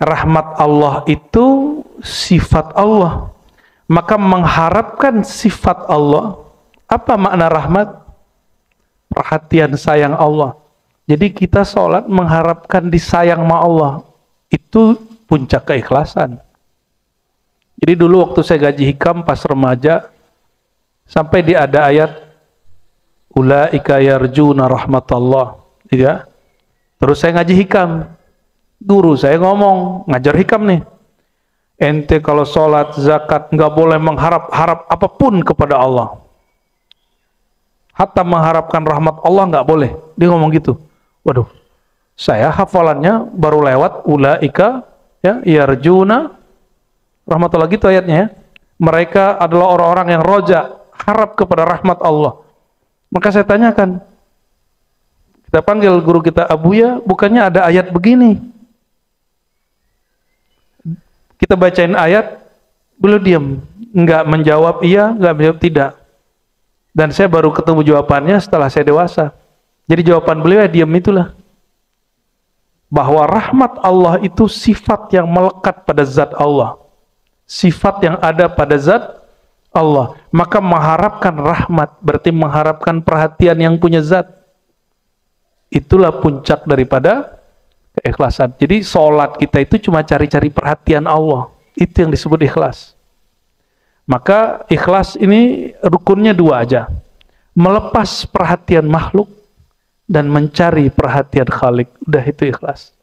Rahmat Allah itu sifat Allah. Maka mengharapkan sifat Allah, apa makna rahmat? Perhatian sayang Allah. Jadi kita sholat mengharapkan disayang sama Allah. Itu puncak keikhlasan. Jadi dulu waktu saya ngaji hikam pas remaja, sampai di ada ayat ulaika yarjuna rahmatullah, ya. Terus saya ngaji hikam, guru saya ngomong, ngajar hikam nih, ente kalau sholat zakat nggak boleh mengharap-harap apapun kepada Allah, hatta mengharapkan rahmat Allah nggak boleh. Dia ngomong gitu. Waduh, saya hafalannya baru lewat ulaika ya yarjuna rahmatullah gitu ayatnya ya. Mereka adalah orang-orang yang roja, harap kepada rahmat Allah. Maka saya tanyakan, kita panggil guru kita Abuya, bukannya ada ayat begini? Kita bacain ayat, beliau diam, nggak menjawab iya, nggak menjawab tidak. Dan saya baru ketemu jawabannya setelah saya dewasa. Jadi jawaban beliau ya diam itulah, bahwa rahmat Allah itu sifat yang melekat pada zat Allah, sifat yang ada pada zat Allah. Maka mengharapkan rahmat berarti mengharapkan perhatian yang punya zat. Itulah puncak daripada keikhlasan. Jadi sholat kita itu cuma cari-cari perhatian Allah. Itu yang disebut ikhlas. Maka ikhlas ini rukunnya dua aja. Melepas perhatian makhluk dan mencari perhatian Khalik. Udah itu ikhlas.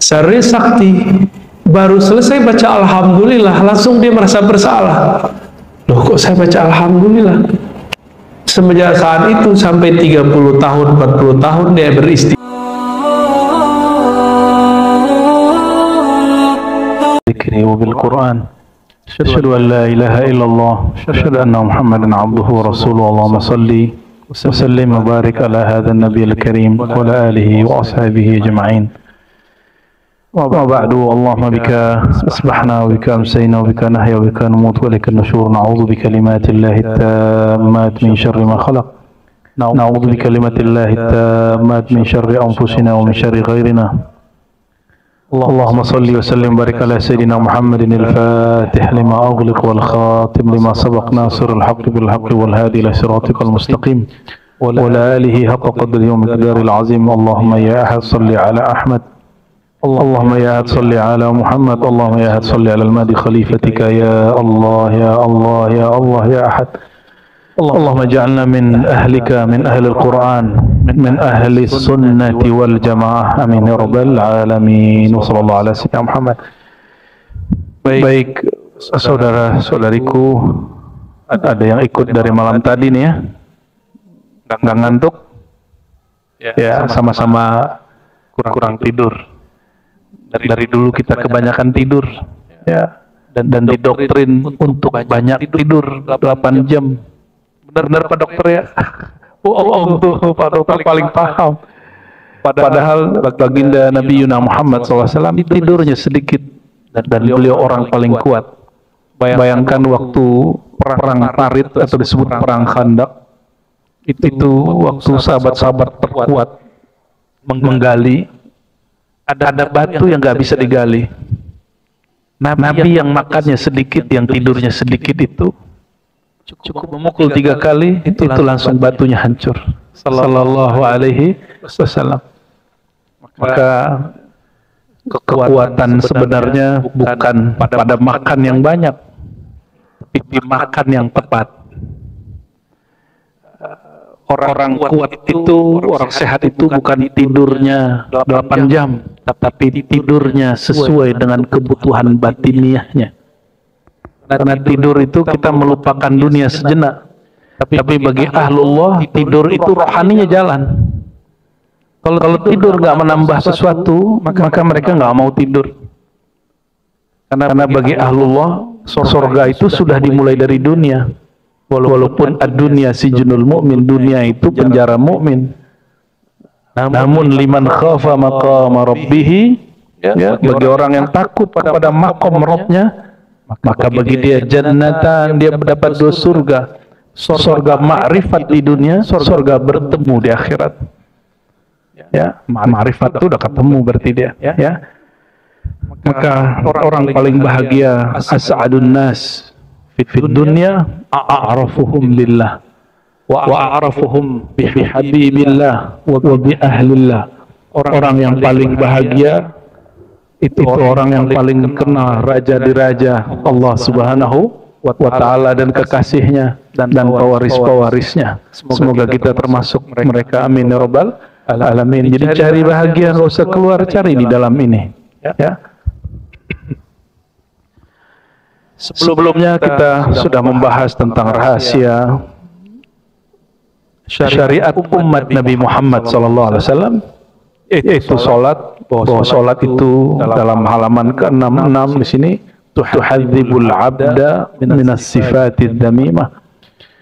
Sari Sakti baru selesai baca Alhamdulillah, langsung dia merasa bersalah. Loh kok saya baca Alhamdulillah? Semenjak saat itu sampai 30 tahun, 40 tahun dia beristighfar. Dzikri wa bil Quran. Asyhadu an la ilaha illallah, asyhadu anna Muhammadan abduhu wa rasuluhu. Allahumma shalli wa sallim wa barik ala hadzal nabiyil karim wa ala alihi wa ashabihi ajma'in. وبعد اللهم بك أصبحنا وبك أمسينا وبك نحيا وبك نموت وإليك النشور. نعوذ بكلمات الله التامات من شر ما خلق. نعوذ بكلمات الله التامات من شر أنفسنا ومن شر غيرنا. اللهم صل وسلم وبارك على سيدنا محمد الفاتح لما أغلق والخاتم لما سبق ناصر الحق بالحق والهادي إلى صراطك المستقيم وعلى آله حق قدر يوم القدر العظيم. اللهم يا أحد صل على أحمد. اللهم يا أحد صل على محمد. اللهم يا أحد صل على المهدي خليفتك. يا الله يا الله يا الله يا أحد. اللهم اجعلنا من أهلك، من أهل القرآن، من أهل السنة والجماعة. آمين يا رب العالمين. وصلى الله على سيدنا محمد. Baik saudara-saudariku, ada yang ikut dari malam tadi nih ya, nggak ngantuk ya, sama-sama kurang tidur. Dari dulu kita kebanyakan tidur ya, dan didoktrin untuk banyak tidur 8 jam. Benar-benar Pak Dokter ya? Tuh Pak Dokter paling paham. Padahal baginda Nabi Muhammad SAW tidurnya sedikit, dan beliau orang paling kuat. Bayangkan waktu perang Parit atau disebut perang Khandaq, itu waktu sahabat-sahabat terkuat menggali, ada batu yang nggak bisa digali. Nabi yang makannya sedikit, yang tidurnya sedikit itu cukup memukul 3 kali, itu langsung batunya hancur. Sallallahu alaihi wasallam. Maka kekuatan sebenarnya bukan pada makan yang banyak, tapi makan yang tepat. Orang kuat itu, orang sehat itu bukan tidurnya 8 jam, tapi tidurnya sesuai dengan kebutuhan batiniahnya. Karena tidur itu kita melupakan dunia sejenak. Tapi bagi ahlullah, tidur itu rohaninya jalan. Kalau tidur nggak menambah sesuatu, maka mereka nggak mau tidur. Karena bagi ahlullah, surga itu sudah dimulai dari dunia. Walaupun ad-dunya sijnul mu'min, dunia itu penjara mukmin. Namun liman khafa maqama rabbih, ya, bagi orang yang takut kepada maqam Rabbnya, maka bagi dia jannatan, dia mendapat 2 surga. Surga ma'rifat di dunia, surga bertemu di akhirat. Ya, ma'rifat itu udah ketemu berarti dia, ya. Maka orang paling bahagia as'adun nas fid dunya a'rafuhum billah wa a'rafuhum bihabibillah wa bi ahlillah. Orang yang paling bahagia itu orang yang paling kenal raja di raja Allah Subhanahu wa ta'ala dan kekasihnya dan pewaris-pewarisnya. Semoga kita termasuk mereka, amin ya rabbal alamin. Jadi cari bahagia, nggak usah keluar, cari di dalam ini ya. Sebelumnya kita sudah membahas tentang rahasia syariat umat Nabi Muhammad SAW, yaitu sholat. Bahwa sholat itu dalam halaman ke-66 di sini tuhadzibul abda minas sifatid damimah,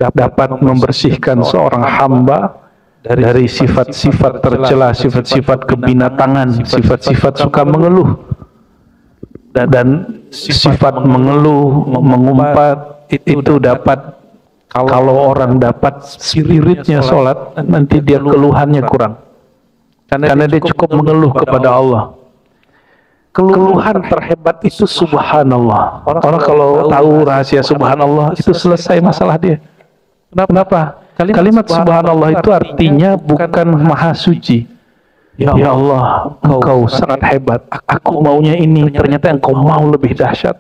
dapat membersihkan seorang hamba dari sifat-sifat tercela, sifat-sifat kebinatangan, sifat-sifat suka mengeluh. Dan sifat mengeluh, mengumpat itu dapat, kalau orang dapat spiritnya sholat, nanti dia keluhannya kurang. Karena dia cukup mengeluh kepada Allah. Keluhan terhebat itu subhanallah. Orang kalau tahu rahasia subhanallah, itu selesai masalah dia. Kenapa? Kalimat subhanallah itu artinya bukan maha suci. Ya Allah, Engkau sangat hebat. Aku maunya ini, ternyata Engkau mau lebih dahsyat.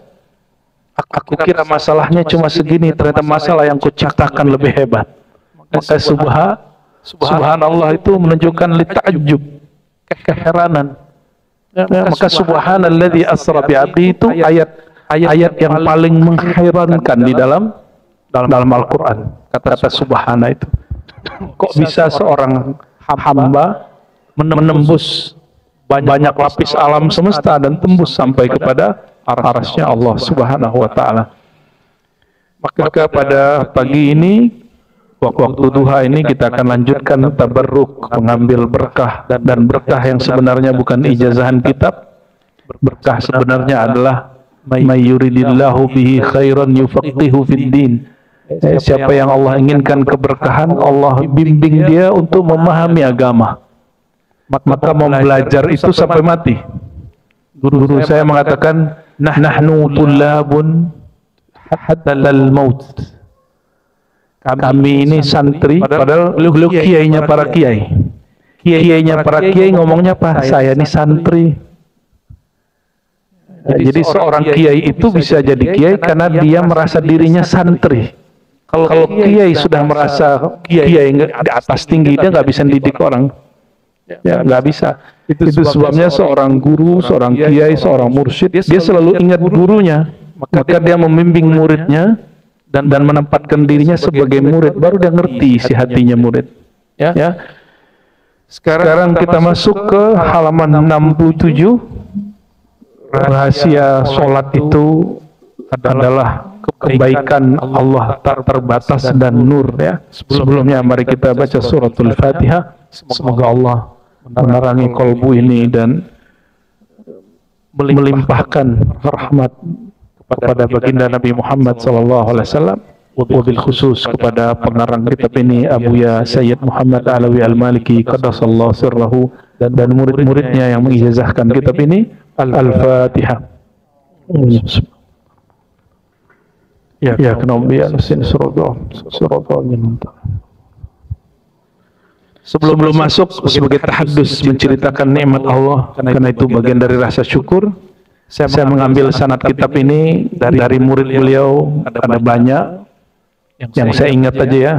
Aku kira masalahnya cuma segini, ternyata masalah yang Kau ciptakan lebih hebat. Maka subhanallah itu menunjukkan ta'ajjub, keheranan. Maka subhanalladzi asra bi'abdi itu ayat yang paling mengherankan di dalam Al-Qur'an. Kata subhana itu. Kok bisa seorang hamba menembus banyak lapis alam semesta dan tembus sampai kepada arasnya Allah Subhanahu wa ta'ala. Maka pada pagi ini, waktu duha ini, kita akan lanjutkan tabarruk, mengambil berkah. Dan berkah yang sebenarnya bukan ijazahan kitab. Berkah sebenarnya adalah may yuridillahu bihi khairan yufaqihu fid din. Siapa yang Allah inginkan keberkahan, Allah bimbing dia untuk memahami agama. Maka mau belajar itu sampai mati. Guru saya mengatakan, nahnu tullabun hatta al-maut. Kami ini santri, padahal beliau kiainya para kiai. Kiainya para kiai ngomongnya apa? Saya ini santri. Jadi seorang kiai itu bisa jadi kiai karena dia merasa dirinya santri. Kalau kiai sudah merasa kiai di atas tinggi, dia nggak bisa didik orang. Ya, nggak bisa. Itu sebabnya seorang guru, seorang kiai, seorang mursyid, dia selalu ingat gurunya. Maka dia membimbing muridnya dan menempatkan dirinya sebagai murid. Baru dia ngerti isi hatinya murid. Ya. Sekarang kita masuk ke halaman 67. Rahasia sholat itu adalah kebaikan Allah tak terbatas dan nur. Ya. Sebelumnya mari kita baca suratul Fatihah. Semoga Allah menerangi kolbu ini dan melimpahkan rahmat kepada baginda Nabi Muhammad SAW, wabil khusus kepada pengarang kitab ini Abuya Sayyid Muhammad Alawi Al-Maliki qaddasallahu sirrahu dan murid-muridnya yang mengijazahkan kitab ini. Al-Fatihah. Ya kenapa sin Sebelum masuk sebagai tahaddus menceritakan nikmat Allah, karena itu bagian dari rasa syukur, saya mengambil sanad kitab ini dari murid beliau. Ada banyak yang saya ingat aja ya.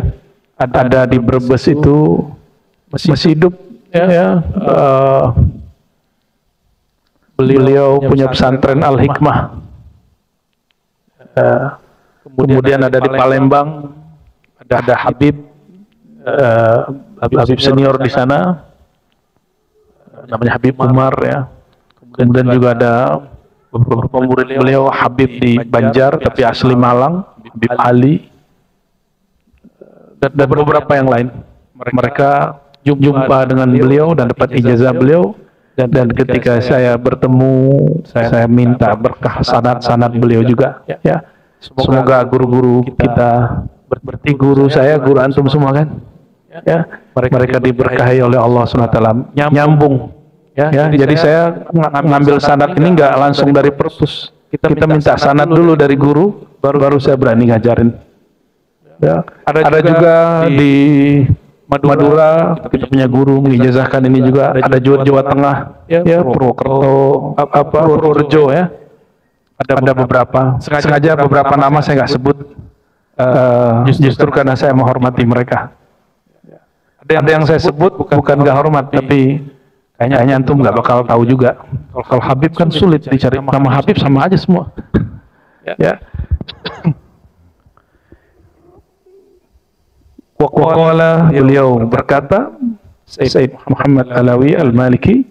Ada di Brebes itu masih hidup ya. Beliau punya pesantren Al-Hikmah. Kemudian ada di Palembang, ada Habib senior di sana, namanya Habib Umar ya. Kemudian juga ada beberapa murid beliau, Habib di Banjar tapi asli Malang, Habib Ali, dan beberapa yang lain. Mereka jumpa dengan beliau dan dapat ijazah beliau. Dan ketika saya bertemu, saya minta berkah sanad beliau juga. Ya, semoga guru-guru kita, berarti guru saya, guru antum semua kan? Ya, mereka diberkahi oleh Allah SWT, nyambung Ya, jadi saya ngambil sanad ini nggak langsung dari perpus. Kita minta sanad dulu dari guru, baru saya berani ngajarin. Ya, ada juga di Madura kita punya guru mengijazahkan ini juga. Ada Jawa Tengah, ya Purwokerto, Purworejo ya. Ada beberapa. Sengaja beberapa nama saya nggak sebut. Justru karena saya menghormati mereka. Ada yang saya sebut bukan nggak hormat, tapi kayaknya antum nggak bakal tahu juga. Kalau Habib kan sulit dicari. Nama Habib sama aja semua. Ya. Waqala beliau berkata, Sayyid Muhammad Alawi Al-Maliki.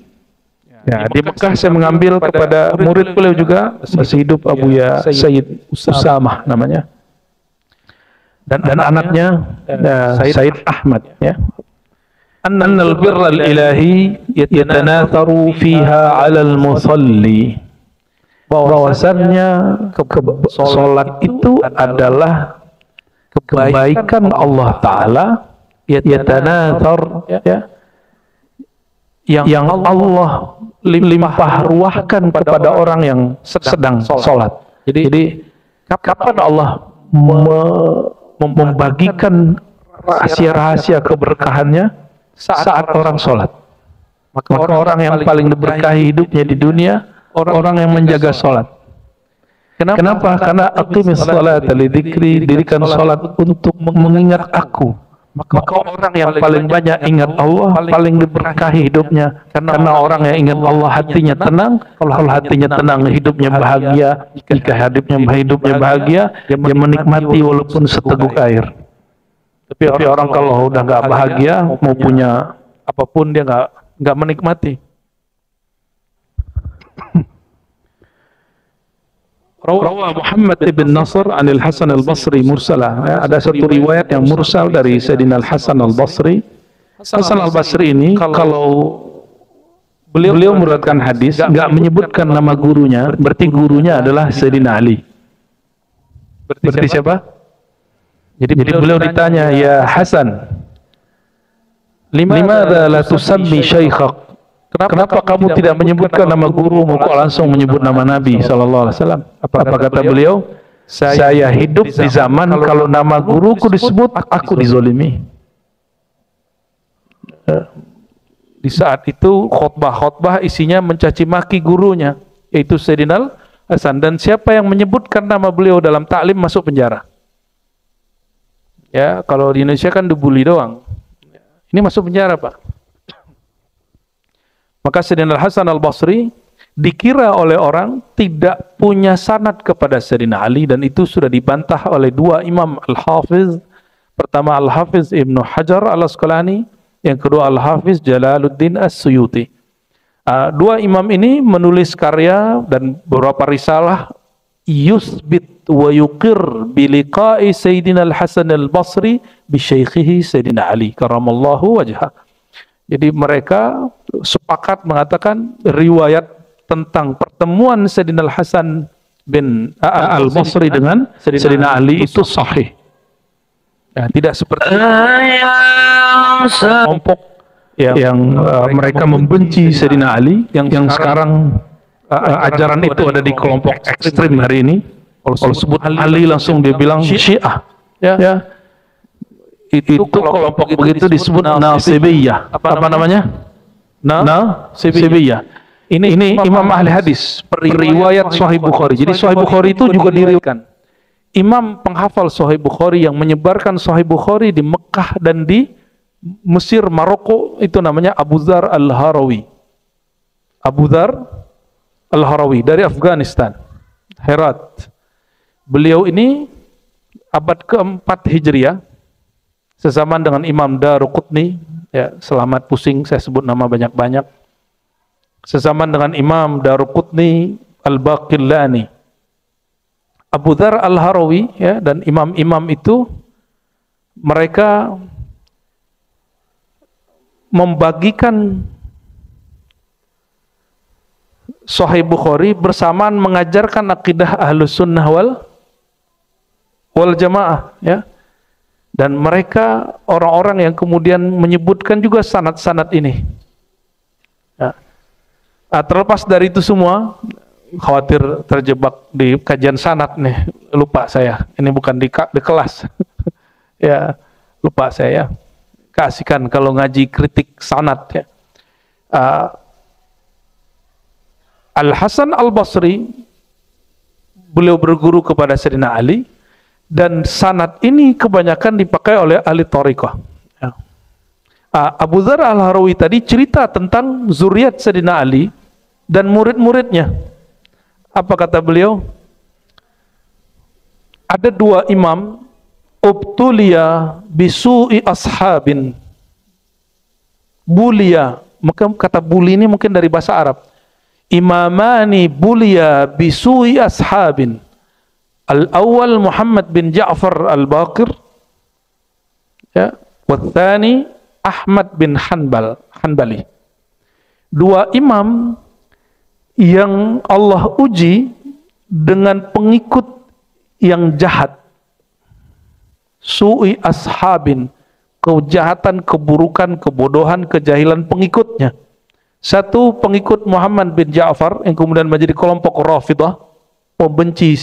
Ya, di Mekah saya mengambil kepada murid beliau juga masih hidup Abuya Sayyid Usamah namanya. Dan anaknya Sayyid Ahmad ya. Annal birral ilahi yatanatharu fiha 'alal musalli. Bahwasannya salat itu adalah kebaikan Allah Ta'ala yatanathar ya, yang Allah limpah ruahkan kepada orang yang sedang sholat. Jadi kapan Allah membagikan rahasia-rahasia keberkahannya? Saat orang sholat. Maka orang yang paling diberkahi hidupnya di dunia, orang yang menjaga sholat. Kenapa? Karena aqimis salat li dzikri, dirikan salat untuk mengingat aku. Maka orang yang paling banyak ingat Allah paling diberkahi hidupnya. Karena orang yang ingat Allah hatinya tenang. Kalau hatinya tenang, hidupnya bahagia. Jika hidupnya bahagia, dia menikmati walaupun seteguk air. Tapi orang kalau udah nggak bahagia, mau punya apapun dia nggak menikmati. Rawa Muhammad ibn Nasr anil Hasan al-Basri mursalah. Ya, ada satu riwayat yang mursal dari Sayyidina Al-Hasan al-Basri. Hasan al-Basri ini kalau beliau meriwayatkan hadis nggak menyebutkan nama gurunya, berarti gurunya adalah Sayyidina Ali. Berarti siapa? Jadi beliau ditanya, ya Hasan, limadza la tusammi syaikhak? Kenapa kamu tidak menyebutkan nama gurumu, kok langsung menyebut nama Nabi sallallahu alaihi wasallam? Apa kata beliau? Saya hidup di zaman kalau nama guruku disebut, aku dizolimi. Di saat itu khutbah isinya mencaci maki gurunya, yaitu Sayyidina Hasan. Dan siapa yang menyebutkan nama beliau dalam taklim masuk penjara. Ya, kalau di Indonesia kan dibully doang. Ini masuk penjara, Pak. Maka Sayyidina Hasan al-Basri dikira oleh orang tidak punya sanad kepada Sayyidina Ali, dan itu sudah dibantah oleh dua imam al-Hafiz. Pertama al-Hafiz Ibnu Hajar al-Asqalani, yang kedua al-Hafiz Jalaluddin As-Suyuti. Dua imam ini menulis karya dan beberapa risalah yusbit wa yuqir biliqa'i Sayyidina Al-Hasan al-Basri bi syaikhihi Sayyidina Ali karamallahu wajhah. Jadi mereka sepakat mengatakan riwayat tentang pertemuan Sayyidina Al-Hasan bin Al-Basri dengan Sayyidina Ali itu sahih. Ya, tidak seperti kelompok yang mereka membenci Sayyidina Ali, yang sekarang ajaran itu ada di kelompok ekstrim hari ini. Kalau sebut Ali langsung dia bilang Syiah. Ya. Itu kelompok begitu disebut Nasibiyah. Apa namanya? Nasibiyah. Ini imam ahli hadis, periwayat Sahih Bukhari. Jadi Sahih Bukhari itu juga diriwayatkan. Imam penghafal Sahih Bukhari yang menyebarkan Sahih Bukhari di Mekah dan di Mesir, Maroko, itu namanya Abu Dzar Al-Harawi. Abu Dzar Al-Harawi dari Afghanistan, Herat. Beliau ini abad ke-4 Hijriah, sezaman dengan Imam Daruqutni, ya, selamat pusing saya sebut nama banyak-banyak. Sezaman dengan Imam Daruqutni, Al-Baqillani. Abu Dzar Al-Harawi, ya, dan imam-imam itu mereka membagikan Sahih Bukhari bersamaan mengajarkan akidah Ahlus Sunnah wal Jamaah, ya. Dan mereka orang-orang yang kemudian menyebutkan juga sanad-sanad ini. Ya. Terlepas dari itu semua, khawatir terjebak di kajian sanad nih, lupa saya. Ini bukan di kelas. Ya, lupa saya. Keasikan kalau ngaji kritik sanad ya. Al-Hasan Al-Basri, beliau berguru kepada Sayyidina Ali, dan sanad ini kebanyakan dipakai oleh ahli thariqah. Ya. Abu Dzar Al-Harawi tadi cerita tentang zuriat Sayyidina Ali dan murid-muridnya. Apa kata beliau? Ada dua imam, ubtulia bisu'i ashabin. Bulia, maka kata buli ini mungkin dari bahasa Arab. Imamani bulia bisu'i ashabin. Al-awwal Muhammad bin Ja'far Al-Baqir, ya, wathani Ahmad bin Hanbali. Dua imam yang Allah uji dengan pengikut yang jahat. Su'i ashabin, kejahatan, keburukan, kebodohan, kejahilan pengikutnya. Satu pengikut Muhammad bin Ja'far yang kemudian menjadi kelompok Rafidah, pembenci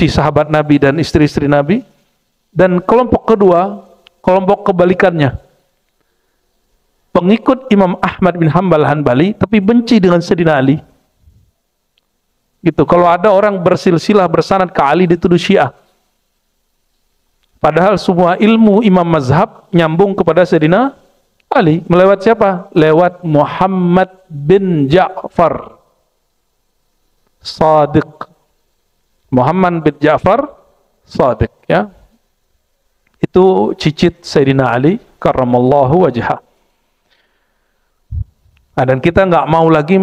sahabat Nabi dan istri-istri Nabi. Dan kelompok kedua, kelompok kebalikannya, pengikut Imam Ahmad bin Hanbali tapi benci dengan Sayyidina Ali. Gitu. Kalau ada orang bersilsilah bersanad ke Ali dituduh Syiah. Padahal semua ilmu imam mazhab nyambung kepada Sayyidina Ali. Melewat siapa? Lewat Muhammad bin Ja'far Shadiq. Muhammad bin Ja'far Shadiq, ya. Itu cicit Sayyidina Ali karramallahu wajhah. Dan kita nggak mau lagi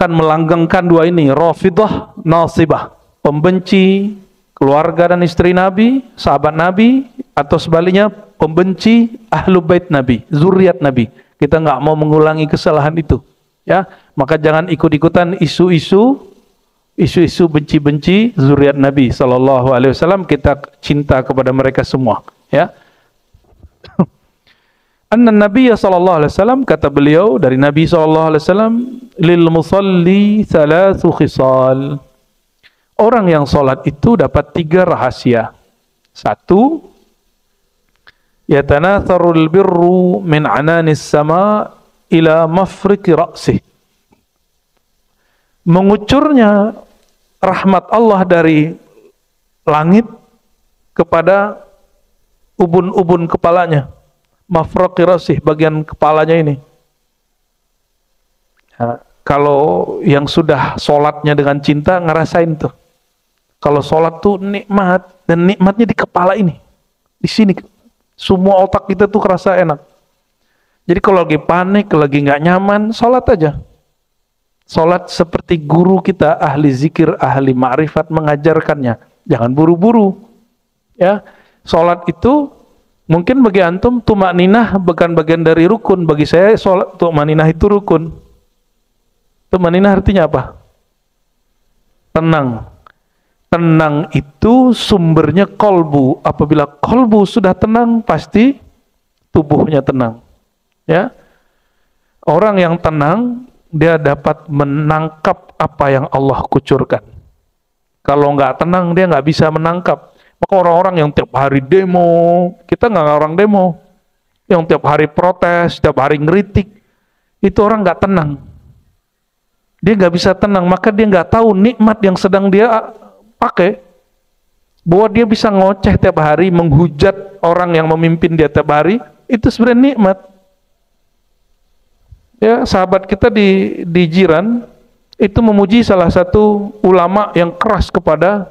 melanggengkan dua ini, Rafidah, Nasibah, pembenci keluarga dan istri Nabi, sahabat Nabi, atau sebaliknya pembenci ahlu bait Nabi, zuriat Nabi. Kita nggak mau mengulangi kesalahan itu, ya. Maka jangan ikut-ikutan isu-isu benci-benci zuriat Nabi Sallallahu Alaihi Wasallam. Kita cinta kepada mereka semua, ya. Anna Nabiya sallallahu alaihi wasallam, kata beliau dari Nabi sallallahu alaihi wasallam, lil musalli thalathu khisal. Orang yang salat itu dapat 3 rahasia. 1, yatanatharul birru min ananis sama ila mafriqi ra'sih. Mengucurnya rahmat Allah dari langit kepada ubun-ubun kepalanya. Mafraqi rasih, bagian kepalanya ini. Ya, kalau yang sudah sholatnya dengan cinta ngerasain tuh. Kalau sholat tuh nikmat, dan nikmatnya di kepala ini, di sini. Semua otak kita tuh kerasa enak. Jadi kalau lagi panik, lagi nggak nyaman, sholat aja. Sholat seperti guru kita, ahli zikir, ahli ma'rifat mengajarkannya. Jangan buru-buru. Ya, sholat itu mungkin bagi antum tumakninah bukan bagian dari rukun. Bagi saya sholat tumakninah itu rukun. Tumakninah artinya apa? Tenang. Tenang itu sumbernya kolbu. Apabila kolbu sudah tenang, pasti tubuhnya tenang. Ya, orang yang tenang dia dapat menangkap apa yang Allah kucurkan. Kalau nggak tenang dia nggak bisa menangkap. Maka orang-orang yang tiap hari demo, kita nggak orang demo, yang tiap hari protes, tiap hari ngeritik, itu orang nggak tenang. Dia nggak bisa tenang, maka dia nggak tahu nikmat yang sedang dia pakai. Bahwa dia bisa ngoceh tiap hari, menghujat orang yang memimpin dia tiap hari, itu sebenarnya nikmat. Ya, sahabat kita di jiran itu memuji salah satu ulama yang keras kepada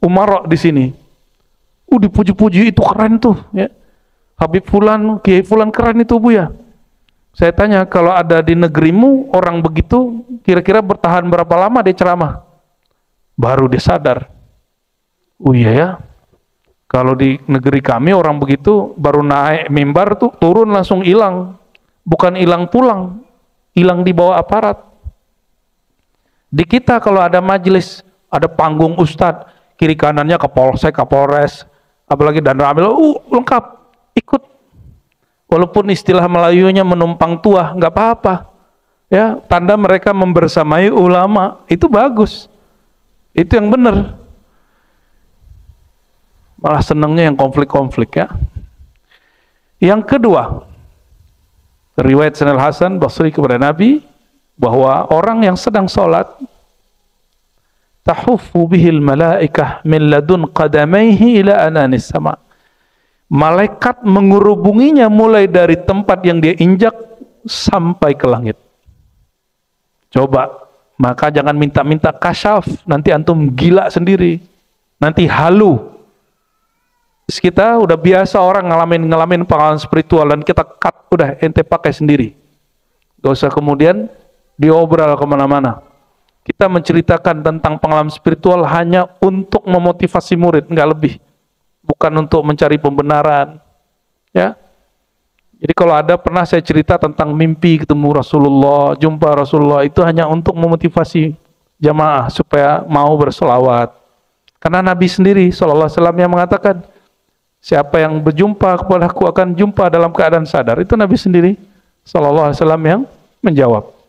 umara di sini. Dipuji-puji, itu keren tuh, ya. Habib Fulan, Kiai Fulan keren itu, Bu, ya. Saya tanya, kalau ada di negerimu orang begitu, kira-kira bertahan berapa lama dia ceramah? Baru dia sadar. Oh iya ya, kalau di negeri kami orang begitu baru naik mimbar tuh turun langsung hilang. Bukan hilang pulang, hilang di bawah aparat. Di kita kalau ada majelis, ada panggung ustadz, kiri kanannya kapolsek, kapolres, apalagi dan ramil, lengkap, ikut. Walaupun istilah Melayunya menumpang tuah, nggak apa-apa. Ya, tanda mereka membersamai ulama, itu bagus. Itu yang benar. Malah senangnya yang konflik-konflik ya. Yang kedua, riwayat Sanad Hasan Basri kepada Nabi bahwa orang yang sedang sholat tahuffu bihil malaikah min ladun qadamaihi ila ananis sama. Malaikat mengurubunginya mulai dari tempat yang dia injak sampai ke langit. Coba, maka jangan minta-minta kasyaf, nanti antum gila sendiri, nanti halu. Kita udah biasa orang ngalamin pengalaman spiritual dan kita cut, udah ente pakai sendiri. Gak usah kemudian diobrol kemana-mana. Kita menceritakan tentang pengalaman spiritual hanya untuk memotivasi murid, nggak lebih. Bukan untuk mencari pembenaran. Ya. Jadi kalau ada pernah saya cerita tentang mimpi ketemu Rasulullah, jumpa Rasulullah, itu hanya untuk memotivasi jamaah supaya mau bersolawat. Karena Nabi sendiri SAW yang mengatakan, siapa yang berjumpa kepadaku akan jumpa dalam keadaan sadar. Itu Nabi sendiri SAW yang menjawab.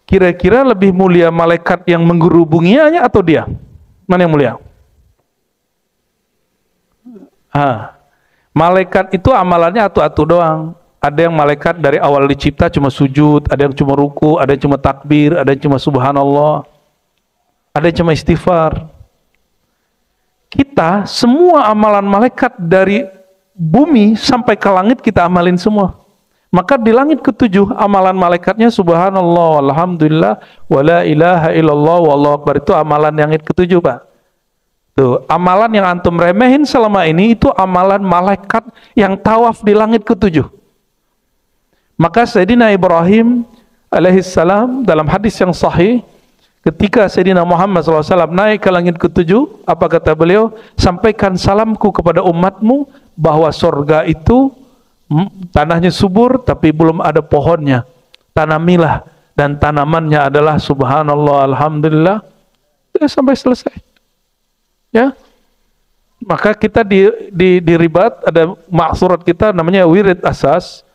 Kira-kira lebih mulia malaikat yang menggerubunginya atau dia? Mana yang mulia? Malaikat itu amalannya atu-atu doang. Ada yang malaikat dari awal dicipta cuma sujud, ada yang cuma ruku, ada yang cuma takbir, ada yang cuma subhanallah, ada yang cuma istighfar. Kita semua amalan malaikat dari bumi sampai ke langit kita amalin semua. Maka di langit ketujuh amalan malaikatnya subhanallah, alhamdulillah, wala ilaha illallah, wallahu akbar. Itu amalan yang ketujuh, Pak. Tuh, amalan yang antum remehin selama ini itu amalan malaikat yang tawaf di langit ketujuh. Maka Sayyidina Ibrahim alaihissalam dalam hadis yang sahih, ketika Sayyidina Muhammad SAW naik ke langit ketujuh, apa kata beliau? Sampaikan salamku kepada umatmu bahwa surga itu tanahnya subur tapi belum ada pohonnya. Tanamilah dan tanamannya adalah subhanallah, alhamdulillah. Sampai selesai. Ya, maka kita di ribat ada maksurat kita namanya wirid asas.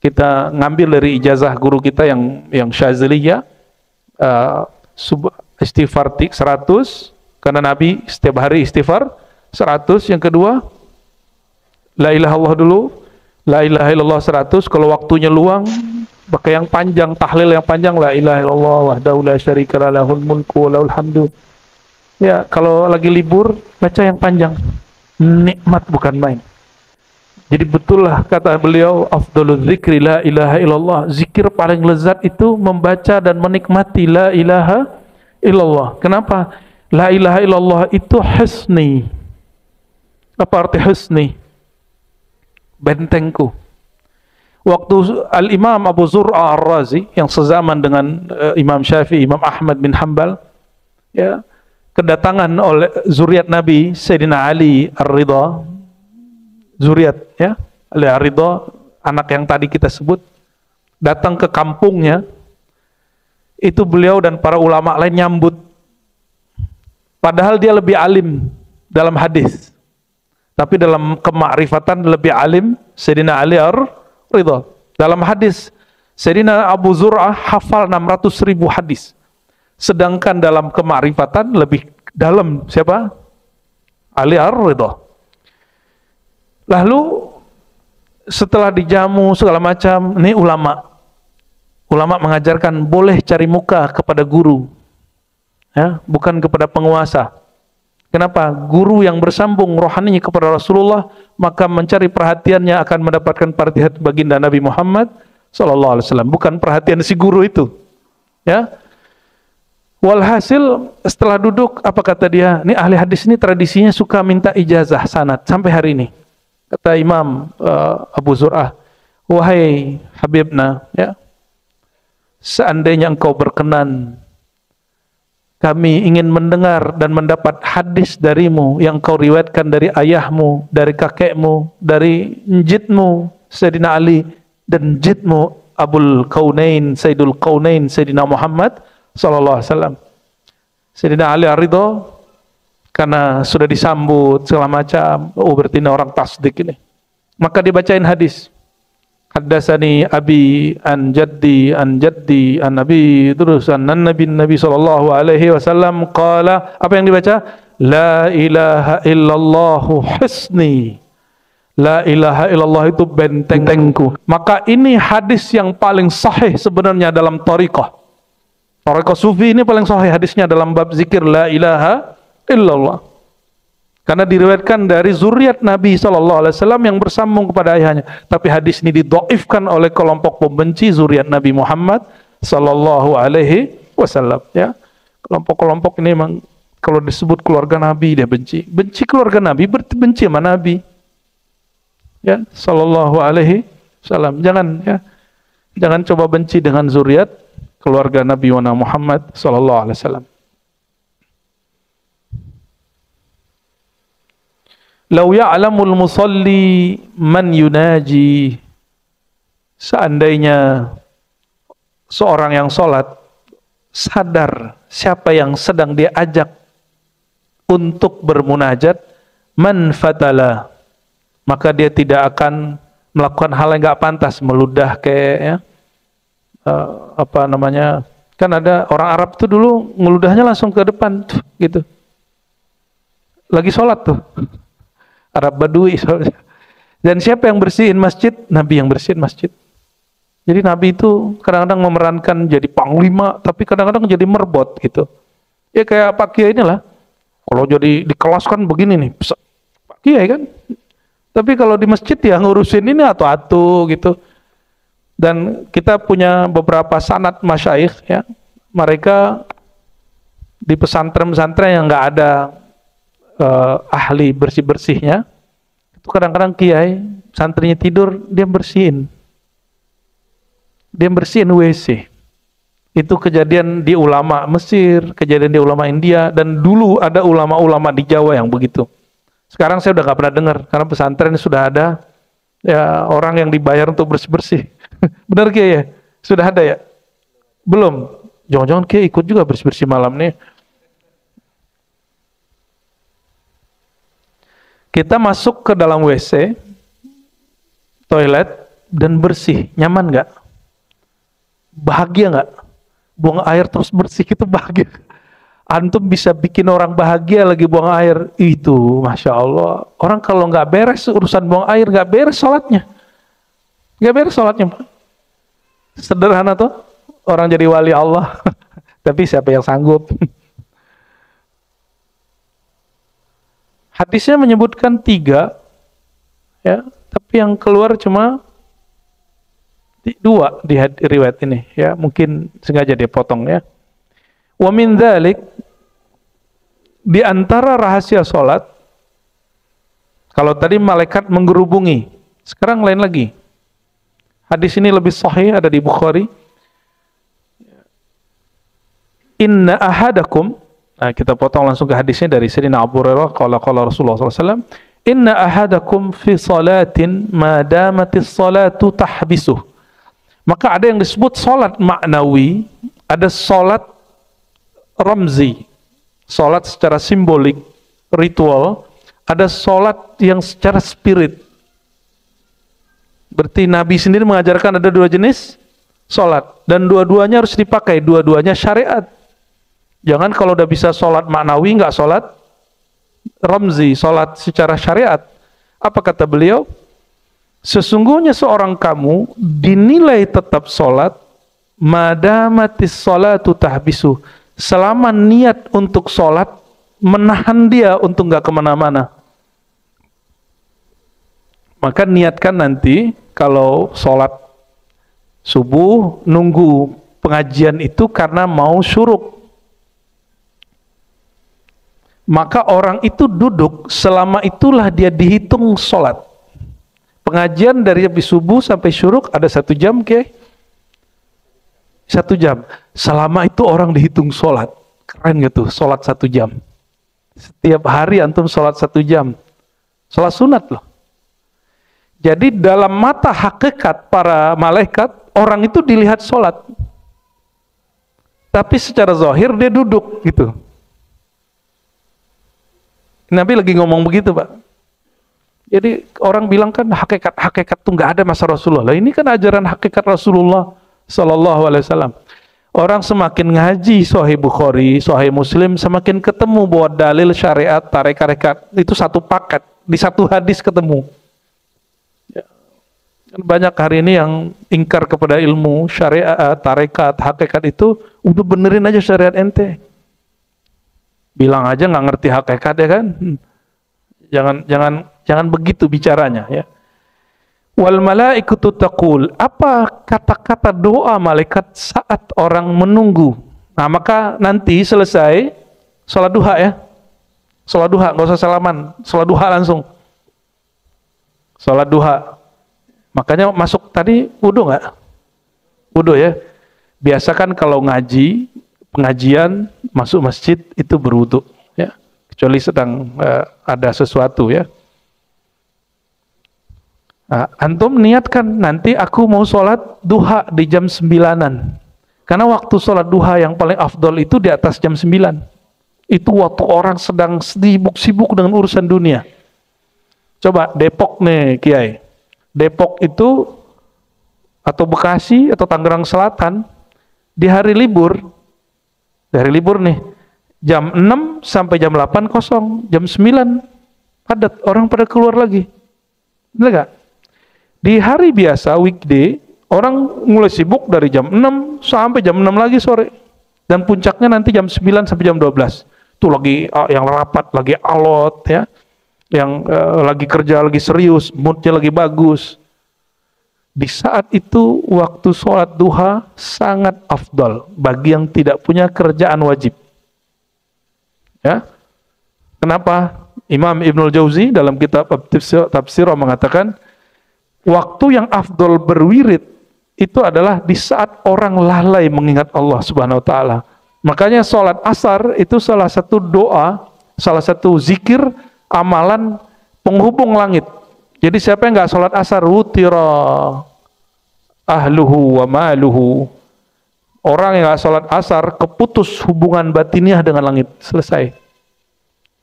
Kita ngambil dari ijazah guru kita yang Syaziliyah, istighfar 100 karena Nabi setiap hari istighfar 100. Yang kedua, la ilaha illallah dulu, la ilaha illallah 100. Kalau waktunya luang, pakai yang panjang, tahlil yang panjang, la ilaha illallah wahdahu la syarika lah lahul mulku wa lahul hamdu. Ya, kalau lagi libur, baca yang panjang. Nikmat bukan main. Jadi betul lah kata beliau, afdalul dzikri la ilaha illallah. Zikir paling lezat itu membaca dan menikmati la ilaha illallah. Kenapa? La ilaha illallah itu husni. Apa arti husni? Bentengku. Waktu Al-Imam Abu Zur'a Ar-Razi yang sezaman dengan Imam Syafi'i, Imam Ahmad bin Hanbal, ya, kedatangan oleh zuriat Nabi Sayyidina Ali Ar-Ridha, zuriat ya, Ali Ar-Ridha, anak yang tadi kita sebut, datang ke kampungnya. Itu beliau dan para ulama lain nyambut. Padahal dia lebih alim dalam hadis, tapi dalam kemakrifatan lebih alim Sayyidina Ali Ar-Ridha. Dalam hadis Sayyidina Abu Zur'ah hafal 600.000 hadis. Sedangkan dalam kemakrifatan lebih dalam siapa? Ali Ar-Ridha. Lalu setelah dijamu segala macam, ini ulama mengajarkan boleh cari muka kepada guru, ya, bukan kepada penguasa. Kenapa? Guru yang bersambung rohaninya kepada Rasulullah, maka mencari perhatiannya akan mendapatkan perhatian baginda Nabi Muhammad SAW, bukan perhatian si guru itu. Ya. Walhasil setelah duduk, apa kata dia? Ini ahli hadis ini tradisinya suka minta ijazah sanad sampai hari ini. Kata Imam Abu Zur'ah, wahai Habibna, ya, seandainya engkau berkenan, kami ingin mendengar dan mendapat hadis darimu yang kau riwayatkan dari ayahmu, dari kakekmu, dari njitmu Sayyidina Ali dan njitmu Abul Kaunain, Sayyidul Kaunain, Sayyidina Muhammad sallallahu alaihi wasallam. Sayyidina Ali Ar-Ridha karena sudah disambut segala macam, oh berarti ini orang tasdik ini. Maka dibacain hadis. Haddatsani abi an jaddi an jaddi an nabi, terus an nabi sallallahu alaihi wasallam qala, apa yang dibaca? La ilaha illallah hisni. La ilaha illallah itu bentengku. Maka ini hadis yang paling sahih sebenarnya dalam thariqah. Thariqah sufi ini paling sahih hadisnya dalam bab zikir la ilaha illallah. Karena diriwayatkan dari zuriat Nabi SAW yang bersambung kepada ayahnya. Tapi hadis ini didhaifkan oleh kelompok pembenci zuriat Nabi Muhammad SAW. Ya, kelompok-kelompok ini memang kalau disebut keluarga Nabi dia benci. Benci keluarga Nabi berarti benci sama Nabi. Ya, SAW. Jangan coba benci dengan zuriat keluarga Nabi Muhammad SAW. Lau ya'lamul musalli man yunaji. Seandainya seorang yang sholat sadar siapa yang sedang dia ajak untuk bermunajat, man fatala, maka dia tidak akan melakukan hal yang nggak pantas, meludah kayak kan ada orang Arab tuh dulu ngeludahnya langsung ke depan tuh, gitu. Lagi sholat tuh. Arab Badui. Dan siapa yang bersihin masjid? Nabi yang bersihin masjid. Jadi Nabi itu kadang-kadang memerankan jadi panglima, tapi kadang-kadang jadi merbot gitu. Ya kayak Pak Kiai inilah. Kalau jadi di kelas kan begini nih, Pak Kiai kan. Tapi kalau di masjid ya ngurusin ini atu-atu gitu. Dan kita punya beberapa sanad masyayikh ya. Mereka di pesantren-pesantren yang nggak ada ahli bersih-bersihnya, itu kadang-kadang kiai santrinya tidur dia bersihin WC. Itu kejadian di ulama Mesir, kejadian di ulama India, dan dulu ada ulama-ulama di Jawa yang begitu. Sekarang saya udah nggak pernah dengar karena pesantren sudah ada ya orang yang dibayar untuk bersih-bersih. Benar kiai ya? Sudah ada ya? Belum. Jangan-jangan kiai ikut juga bersih-bersih malam nih. Kita masuk ke dalam WC, toilet, dan bersih. Nyaman nggak? Bahagia nggak? Buang air terus bersih, itu bahagia. Antum bisa bikin orang bahagia lagi buang air. Itu, Masya Allah. Orang kalau nggak beres urusan buang air, nggak beres sholatnya. Nggak beres sholatnya, Pak. Sederhana tuh. Orang jadi wali Allah. Tapi siapa yang sanggup? Hadisnya menyebutkan 3, ya, tapi yang keluar cuma 2 di riwayat ini, ya, mungkin sengaja dia potong ya. Wa min dzalik, di antara rahasia salat, kalau tadi malaikat menggerubungi, sekarang lain lagi. Hadis ini lebih sahih, ada di Bukhari. Inna ahadakum, nah, kita potong langsung ke hadisnya dari Sayyidina Abu Hurairah qala Rasulullah SAW, inna ahadakum fi salatin ma damatis salatu tahbisuh. Maka ada yang disebut salat maknawi, ada salat ramzi, salat secara simbolik, ritual, ada salat yang secara spirit. Berarti Nabi sendiri mengajarkan ada 2 jenis salat, dan dua-duanya harus dipakai, dua-duanya syariat. Jangan kalau udah bisa sholat maknawi, nggak sholat ramzi, sholat secara syariat. Apa kata beliau? Sesungguhnya seorang kamu dinilai tetap sholat, madamatis sholatu tahbisu, selama niat untuk sholat menahan dia untuk nggak kemana-mana. Maka niatkan nanti kalau sholat subuh nunggu pengajian itu karena mau syuruk. Maka orang itu duduk, selama itulah dia dihitung sholat. Pengajian dari habis subuh sampai syuruk ada 1 jam, ke? 1 jam. Selama itu orang dihitung sholat. Keren gitu, sholat 1 jam. Setiap hari antum sholat 1 jam. Sholat sunat loh. Jadi dalam mata hakikat para malaikat, orang itu dilihat sholat. Tapi secara zahir dia duduk gitu. Nabi lagi ngomong begitu, Pak. Jadi orang bilang kan hakikat tuh nggak ada masa Rasulullah. Lah ini kan ajaran hakikat Rasulullah Sallallahu Alaihi Wasallam. Orang semakin ngaji Sahih Bukhari, Sahih Muslim, semakin ketemu bahwa dalil syariat, tarekat itu satu paket, di satu hadis ketemu. Ya. Banyak hari ini yang ingkar kepada ilmu syariat, tarekat, hakikat itu, udah benerin aja syariat ente. Bilang aja nggak ngerti hakikat ya kan? Jangan begitu bicaranya ya. Wal malaikatu taqul, apa kata-kata doa malaikat saat orang menunggu. Nah, maka nanti selesai sholat duha ya. Sholat duha, nggak usah salaman, sholat duha langsung. Sholat duha. Makanya masuk tadi wudu nggak? Wudu ya. Biasa kan kalau ngaji, pengajian, masuk masjid itu berwudu ya. Kecuali sedang ada sesuatu ya. Nah, antum niatkan nanti aku mau sholat duha di jam 9-an. Karena waktu sholat duha yang paling afdol itu di atas jam 9. Itu waktu orang sedang sibuk-sibuk dengan urusan dunia. Coba Depok nih Kiai. Depok itu atau Bekasi atau Tangerang Selatan di hari libur nih jam 6 sampai jam 8 kosong, jam 9 padat, orang pada keluar lagi. Benar gak? Di hari biasa, weekday, orang mulai sibuk dari jam 6 sampai jam 6 lagi sore. Dan puncaknya nanti jam 9 sampai jam 12. Itu lagi yang rapat, lagi alot ya. Yang lagi kerja, lagi serius, moodnya lagi bagus. Di saat itu, waktu sholat duha sangat afdal bagi yang tidak punya kerjaan wajib. Ya. Kenapa? Imam Ibnul Jauzi dalam kitab Tafsir mengatakan, waktu yang afdol berwirid itu adalah di saat orang lalai mengingat Allah Subhanahu wa taala. Makanya sholat asar itu salah satu doa, salah satu zikir, amalan penghubung langit. Jadi siapa yang nggak sholat asar, wutira ahluhu wa maluhu. Orang yang nggak sholat asar keputus hubungan batiniah dengan langit, selesai.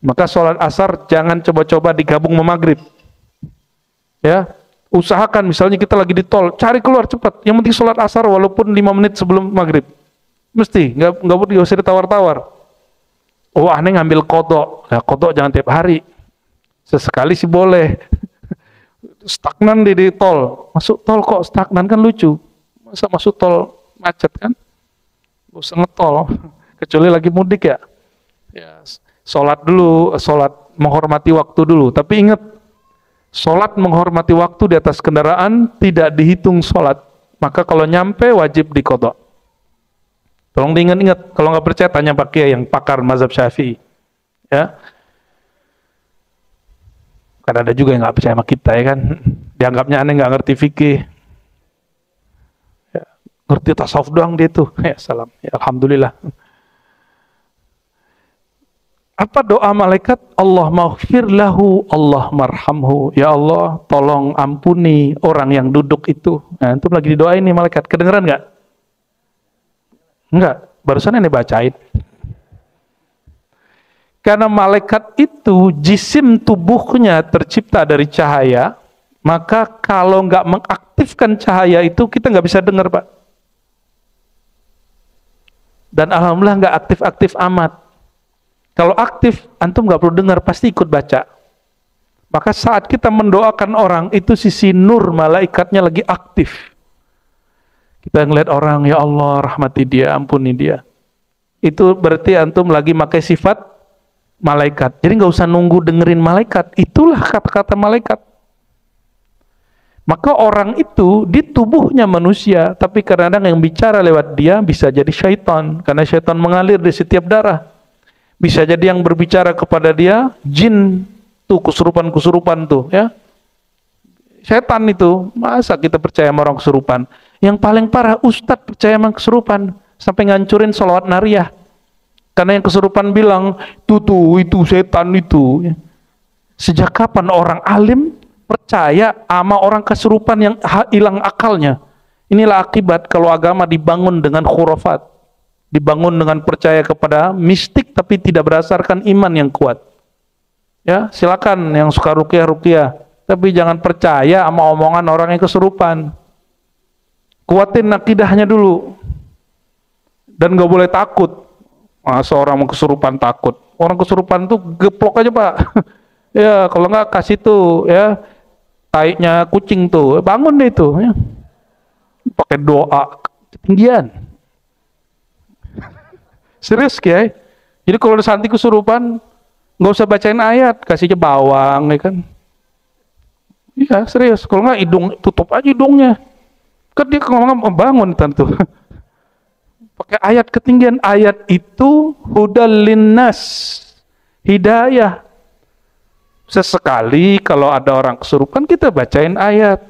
Maka sholat asar jangan coba-coba digabung sama maghrib. Ya. Usahakan misalnya kita lagi di tol, cari keluar cepat. Yang penting sholat asar walaupun 5 menit sebelum maghrib. Mesti, nggak usah ditawar-tawar. Oh, aneh ngambil kodok. Nah, kodok jangan tiap hari. Sesekali sih boleh. Stagnan di tol. Masuk tol kok stagnan kan lucu. Masa masuk tol macet kan? Gak usah ngetol. Kecuali lagi mudik ya. Ya, sholat dulu, sholat menghormati waktu dulu. Tapi ingat, sholat menghormati waktu di atas kendaraan tidak dihitung sholat. Maka kalau nyampe wajib diqadha. Tolong diingat-ingat. Kalau nggak percaya tanya Pak Kiai yang pakar mazhab Syafi'i. Ya. Kan ada juga yang nggak percaya sama kita ya kan. Dianggapnya aneh nggak ngerti fikih. Ya. Ngerti tasawuf doang dia tuh. Ya salam. Ya, alhamdulillah. Apa doa malaikat? Allah maghfir lahu, Allah marhamhu. Ya Allah, tolong ampuni orang yang duduk itu. Nah, itu lagi didoain nih malaikat. Kedengeran nggak? Enggak, barusan ini bacain. Karena malaikat itu jisim tubuhnya tercipta dari cahaya, maka kalau nggak mengaktifkan cahaya itu kita nggak bisa dengar, Pak. Dan alhamdulillah nggak aktif-aktif amat. Kalau aktif, antum nggak perlu dengar, pasti ikut baca. Maka saat kita mendoakan orang, itu sisi nur malaikatnya lagi aktif. Kita ngeliat orang, ya Allah, rahmati dia, ampuni dia. Itu berarti antum lagi pakai sifat malaikat. Jadi nggak usah nunggu dengerin malaikat. Itulah kata-kata malaikat. Maka orang itu di tubuhnya manusia, tapi kadang-kadang yang bicara lewat dia bisa jadi syaitan, karena syaitan mengalir di setiap darah. Bisa jadi yang berbicara kepada dia jin, tuh kesurupan-kesurupan tuh ya. Setan itu, masa kita percaya sama orang kesurupan? Yang paling parah ustadz percaya sama kesurupan sampai ngancurin sholawat nariyah. Karena yang kesurupan bilang, itu setan itu. Sejak kapan orang alim percaya sama orang kesurupan yang hilang akalnya? Inilah akibat kalau agama dibangun dengan khurafat, dibangun dengan percaya kepada mistik tapi tidak berdasarkan iman yang kuat. Ya, silakan yang suka ruqyah. Tapi jangan percaya sama omongan orang yang kesurupan. Kuatin akidahnya dulu. Dan gak boleh takut. Masa orang kesurupan takut? Orang kesurupan tuh geplok aja Pak. Ya kalau nggak kasih tuh ya taiknya kucing tuh, bangun deh itu. Ya. Pakai doa ketinggian. Serius Kiai. Jadi kalau ada santri kesurupan, nggak usah bacain ayat, kasihnya bawang, ya kan? Iya serius. Kalau nggak hidung tutup aja hidungnya. Kan dia ngomong bangun tentu. Pakai ayat ketinggian. Ayat itu hudal linnas, hidayah. Sesekali kalau ada orang kesurupan kita bacain ayat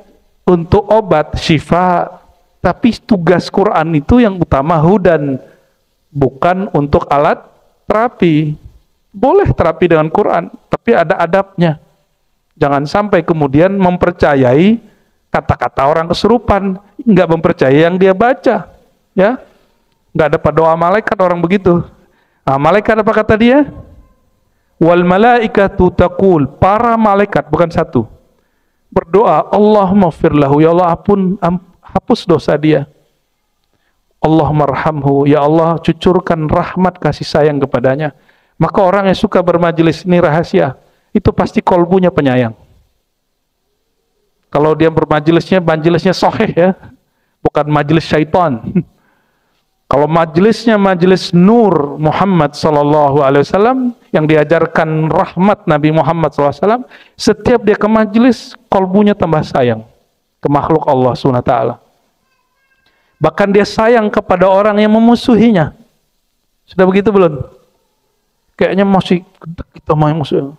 untuk obat syifa. Tapi tugas Quran itu yang utama hudan, bukan untuk alat terapi. Boleh terapi dengan Quran, tapi ada adabnya. Jangan sampai kemudian mempercayai kata-kata orang kesurupan, nggak mempercayai yang dia baca, ya. Nggak dapat doa malaikat orang begitu. Nah, malaikat apa kata dia? Wal malaikatu taqul, para malaikat bukan satu, berdoa, Allahumma firlahu, ya Allah hapus dosa dia. Allahumma arhamhu, ya Allah cucurkan rahmat kasih sayang kepadanya. Maka orang yang suka bermajelis, ini rahasia, itu pasti kolbunya penyayang. Kalau dia majelisnya sahih ya, bukan majelis syaitan. Kalau majelisnya majelis Nur Muhammad sallallahu alaihi wasallam yang diajarkan rahmat Nabi Muhammad sallallahu alaihi wasallam, setiap dia ke majelis kolbunya tambah sayang ke makhluk Allah Subhanahu wa taala. Bahkan dia sayang kepada orang yang memusuhinya. Sudah begitu belum? Kayaknya masih kita mau musuh.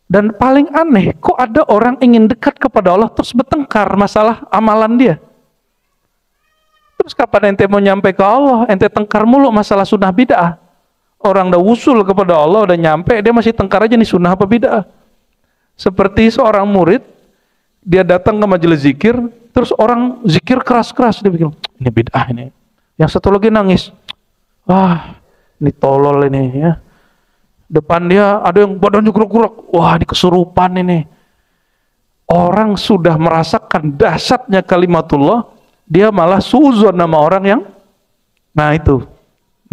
Dan paling aneh, kok ada orang ingin dekat kepada Allah terus bertengkar masalah amalan dia. Terus kapan ente mau nyampe ke Allah? Ente tengkar mulu masalah sunnah bid'ah. Orang udah usul kepada Allah, udah nyampe, dia masih tengkar aja nih sunnah apa bid'ah. Seperti seorang murid, dia datang ke majelis zikir, terus orang zikir keras-keras, dia bikin, ini bid'ah ini. Yang satu lagi nangis, wah ini tolol ini ya. Depan dia ada yang badannya gerak-gerak, wah ini kesurupan ini. Orang sudah merasakan dahsyatnya kalimatullah, dia malah suuzon nama orang yang, nah itu.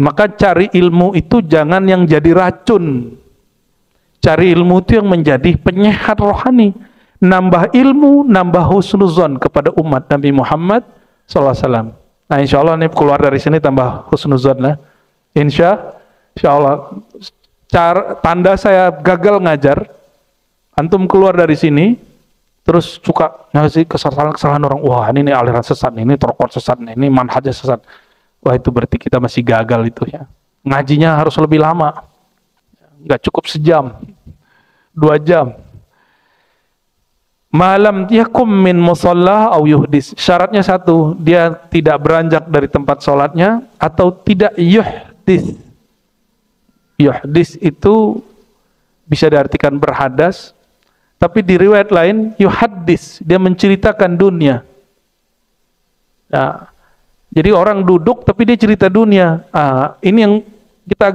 Maka cari ilmu itu jangan yang jadi racun. Cari ilmu itu yang menjadi penyehat rohani. Nambah ilmu, nambah husnuzon kepada umat Nabi Muhammad SAW. Nah insya Allah nih keluar dari sini tambah husnuzon lah. Insya Allah. Tanda saya gagal ngajar, antum keluar dari sini, terus suka ngasih kesalahan orang, wah ini aliran sesat, ini trokor sesat, ini manhajnya sesat. Wah itu berarti kita masih gagal itu ya. Ngajinya harus lebih lama, nggak cukup sejam, 2 jam. Malam yakum min musalla au yuhdis. Syaratnya satu, dia tidak beranjak dari tempat sholatnya atau tidak yuhdis. Yuhdis itu bisa diartikan berhadas, tapi di riwayat lain yuhaddis, dia menceritakan dunia. Nah, jadi orang duduk tapi dia cerita dunia. Ini yang kita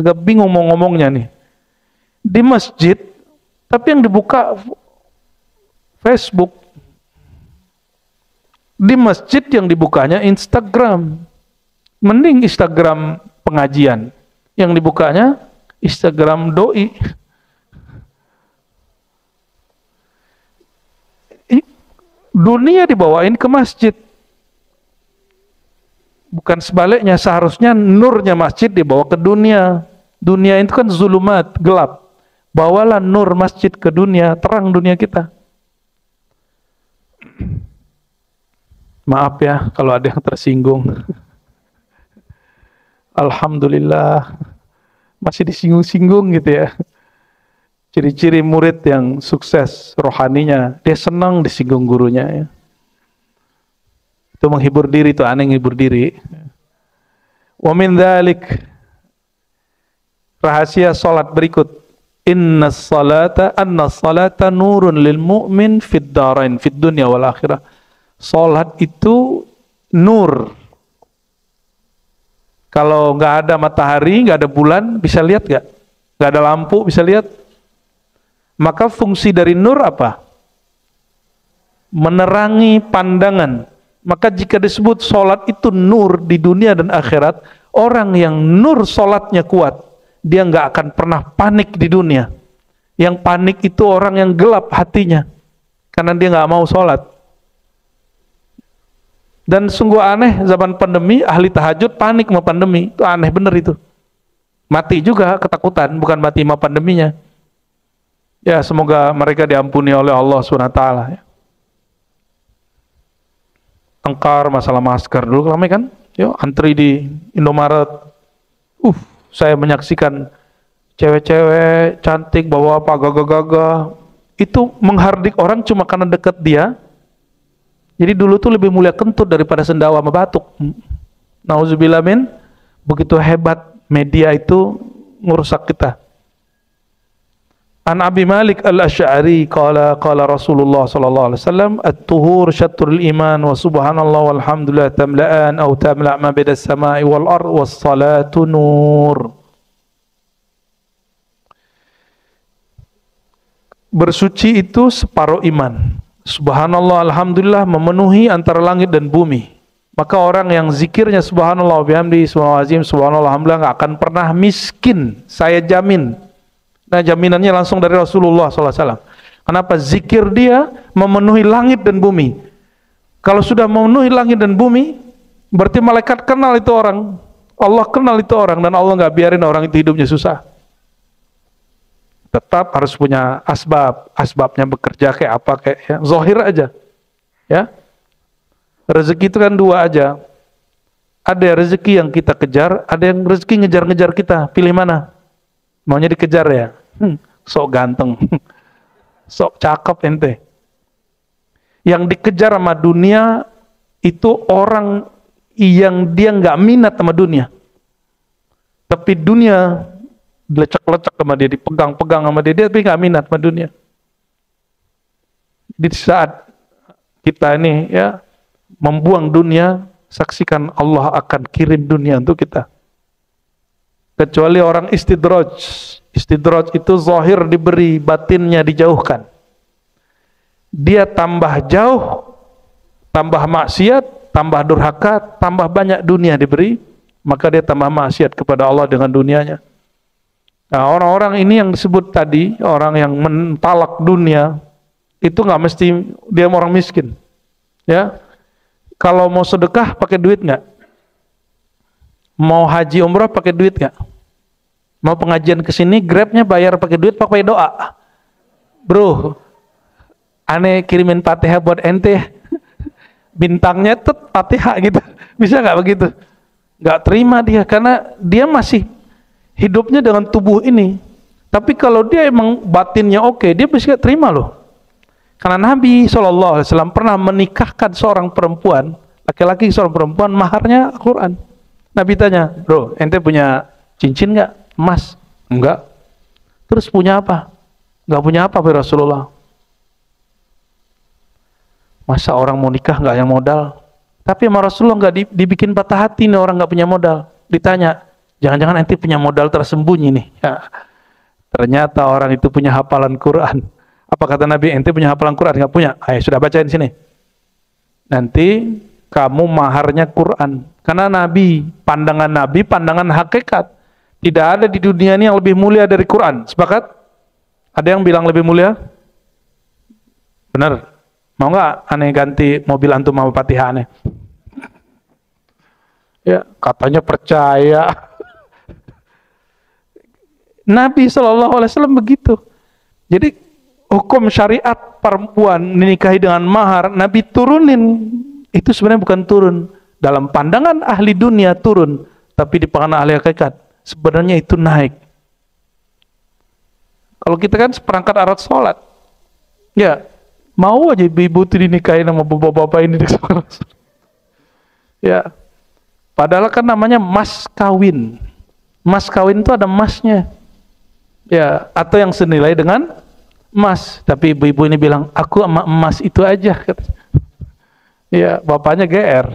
agak bingung mau ngomongnya nih. Di masjid, tapi yang dibuka Facebook. Di masjid yang dibukanya Instagram. Mending Instagram pengajian. Yang dibukanya Instagram doi. Dunia dibawain ke masjid. Bukan sebaliknya, seharusnya nurnya masjid dibawa ke dunia. Dunia itu kan zulumat, gelap. Bawalah nur masjid ke dunia, terang dunia kita. Maaf ya kalau ada yang tersinggung. Alhamdulillah masih disinggung-singgung gitu ya. Ciri-ciri murid yang sukses rohaninya, dia senang disinggung gurunya ya. Itu menghibur diri, itu aneh menghibur diri. Wa min dzalik, rahasia salat berikut. Anna salata nurun lil mu'min fid darain, fid dunya wal akhirah. Salat itu nur. Kalau nggak ada matahari, nggak ada bulan, bisa lihat nggak? Nggak ada lampu, bisa lihat? Maka fungsi dari nur apa? Menerangi pandangan. Maka jika disebut sholat itu nur di dunia dan akhirat, orang yang nur sholatnya kuat, dia nggak akan pernah panik di dunia. Yang panik itu orang yang gelap hatinya, karena dia nggak mau sholat. Dan sungguh aneh, zaman pandemi, ahli tahajud panik sama pandemi. Itu aneh bener itu. Mati juga ketakutan, bukan mati sama pandeminya. Ya, semoga mereka diampuni oleh Allah SWT. Ya. Tengkar masalah masker dulu ramai kan? Yo, antri di Indomaret. Saya menyaksikan cewek-cewek cantik bawa apa gagah-gagah. Itu menghardik orang cuma karena dekat dia. Jadi dulu tuh lebih mulia kentut daripada sendawa sama batuk. Nauzubillah min. Begitu hebat media itu merusak kita. An Abi Malik Al-Asy'ari qala Rasulullah sallallahu alaihi wasallam at-tuhur syatrul iman wa subhanallah walhamdulillah tamla'an aw tamla' ma baina as-sama'i wal ard was salatu nur. Bersuci itu separuh iman. Subhanallah alhamdulillah memenuhi antara langit dan bumi. Maka orang yang zikirnya subhanallah bihamdi subhanallah subhanallah alhamdulillah enggak akan pernah miskin, saya jamin. Nah, jaminannya langsung dari Rasulullah SAW. Kenapa? Zikir dia memenuhi langit dan bumi. Kalau sudah memenuhi langit dan bumi, berarti malaikat kenal itu orang, Allah kenal itu orang, dan Allah nggak biarin orang itu hidupnya susah. Tetap harus punya asbab, asbabnya bekerja kayak apa, kayak ya, zohir aja, ya. Rezeki itu kan dua aja. Ada rezeki yang kita kejar, ada yang rezeki ngejar-ngejar kita. Pilih mana? Maunya dikejar ya? Sok ganteng, sok cakep ente. Yang dikejar sama dunia itu orang yang dia nggak minat sama dunia, tapi dunia dilecek-lecek sama dia, dipegang-pegang sama dia tapi nggak minat sama dunia. Di saat kita ini ya membuang dunia, saksikan Allah akan kirim dunia untuk kita. Kecuali orang istidraj. Istidraj itu zahir diberi, batinnya dijauhkan. Dia tambah jauh, tambah maksiat, tambah durhaka, tambah banyak dunia diberi, maka dia tambah maksiat kepada Allah dengan dunianya. Nah, orang-orang ini yang disebut tadi, orang yang mentalak dunia, itu nggak mesti dia orang miskin. Ya, kalau mau sedekah pakai duit nggak? Mau haji umrah pakai duit nggak? Mau pengajian ke sini, Grabnya bayar pakai duit, pakai doa. Bro, aneh kirimin Fatihah buat ente, bintangnya tuh Fatihah gitu, bisa nggak begitu? Nggak terima dia, karena dia masih hidupnya dengan tubuh ini. Tapi kalau dia emang batinnya oke, dia bisa terima loh. Karena Nabi SAW pernah menikahkan seorang perempuan, laki-laki seorang perempuan, maharnya Al-Quran. Nabi tanya, bro, ente punya cincin nggak? Emas? Enggak. Terus punya apa? Enggak punya apa, Rasulullah. Masa orang mau nikah enggak yang modal? Tapi sama Rasulullah enggak dibikin patah hati nih orang enggak punya modal. Ditanya, jangan-jangan ente punya modal tersembunyi nih. Ya. Ternyata orang itu punya hafalan Quran. Apa kata Nabi? Ente punya hafalan Quran? Enggak punya? Ayo sudah bacain sini. Nanti kamu maharnya Quran. Karena Nabi, pandangan hakikat. Tidak ada di dunia ini yang lebih mulia dari Quran. Sepakat? Ada yang bilang lebih mulia? Benar? Mau nggak aneh ganti mobil antum sama Fatihah aneh? Ya, katanya percaya. Nabi SAW begitu. Jadi hukum syariat perempuan dinikahi dengan mahar, Nabi turunin. Itu sebenarnya bukan turun. Dalam pandangan ahli dunia turun, tapi di pandangan ahli hakikat sebenarnya itu naik. Kalau kita kan seperangkat alat sholat, ya mau aja ibu itu dinikahin sama bapak-bapak ini. Ya, padahal kan namanya mas kawin. Mas kawin itu ada emasnya, ya, atau yang senilai dengan emas. Tapi ibu-ibu ini bilang, aku sama emas itu aja. Ya, bapaknya GR.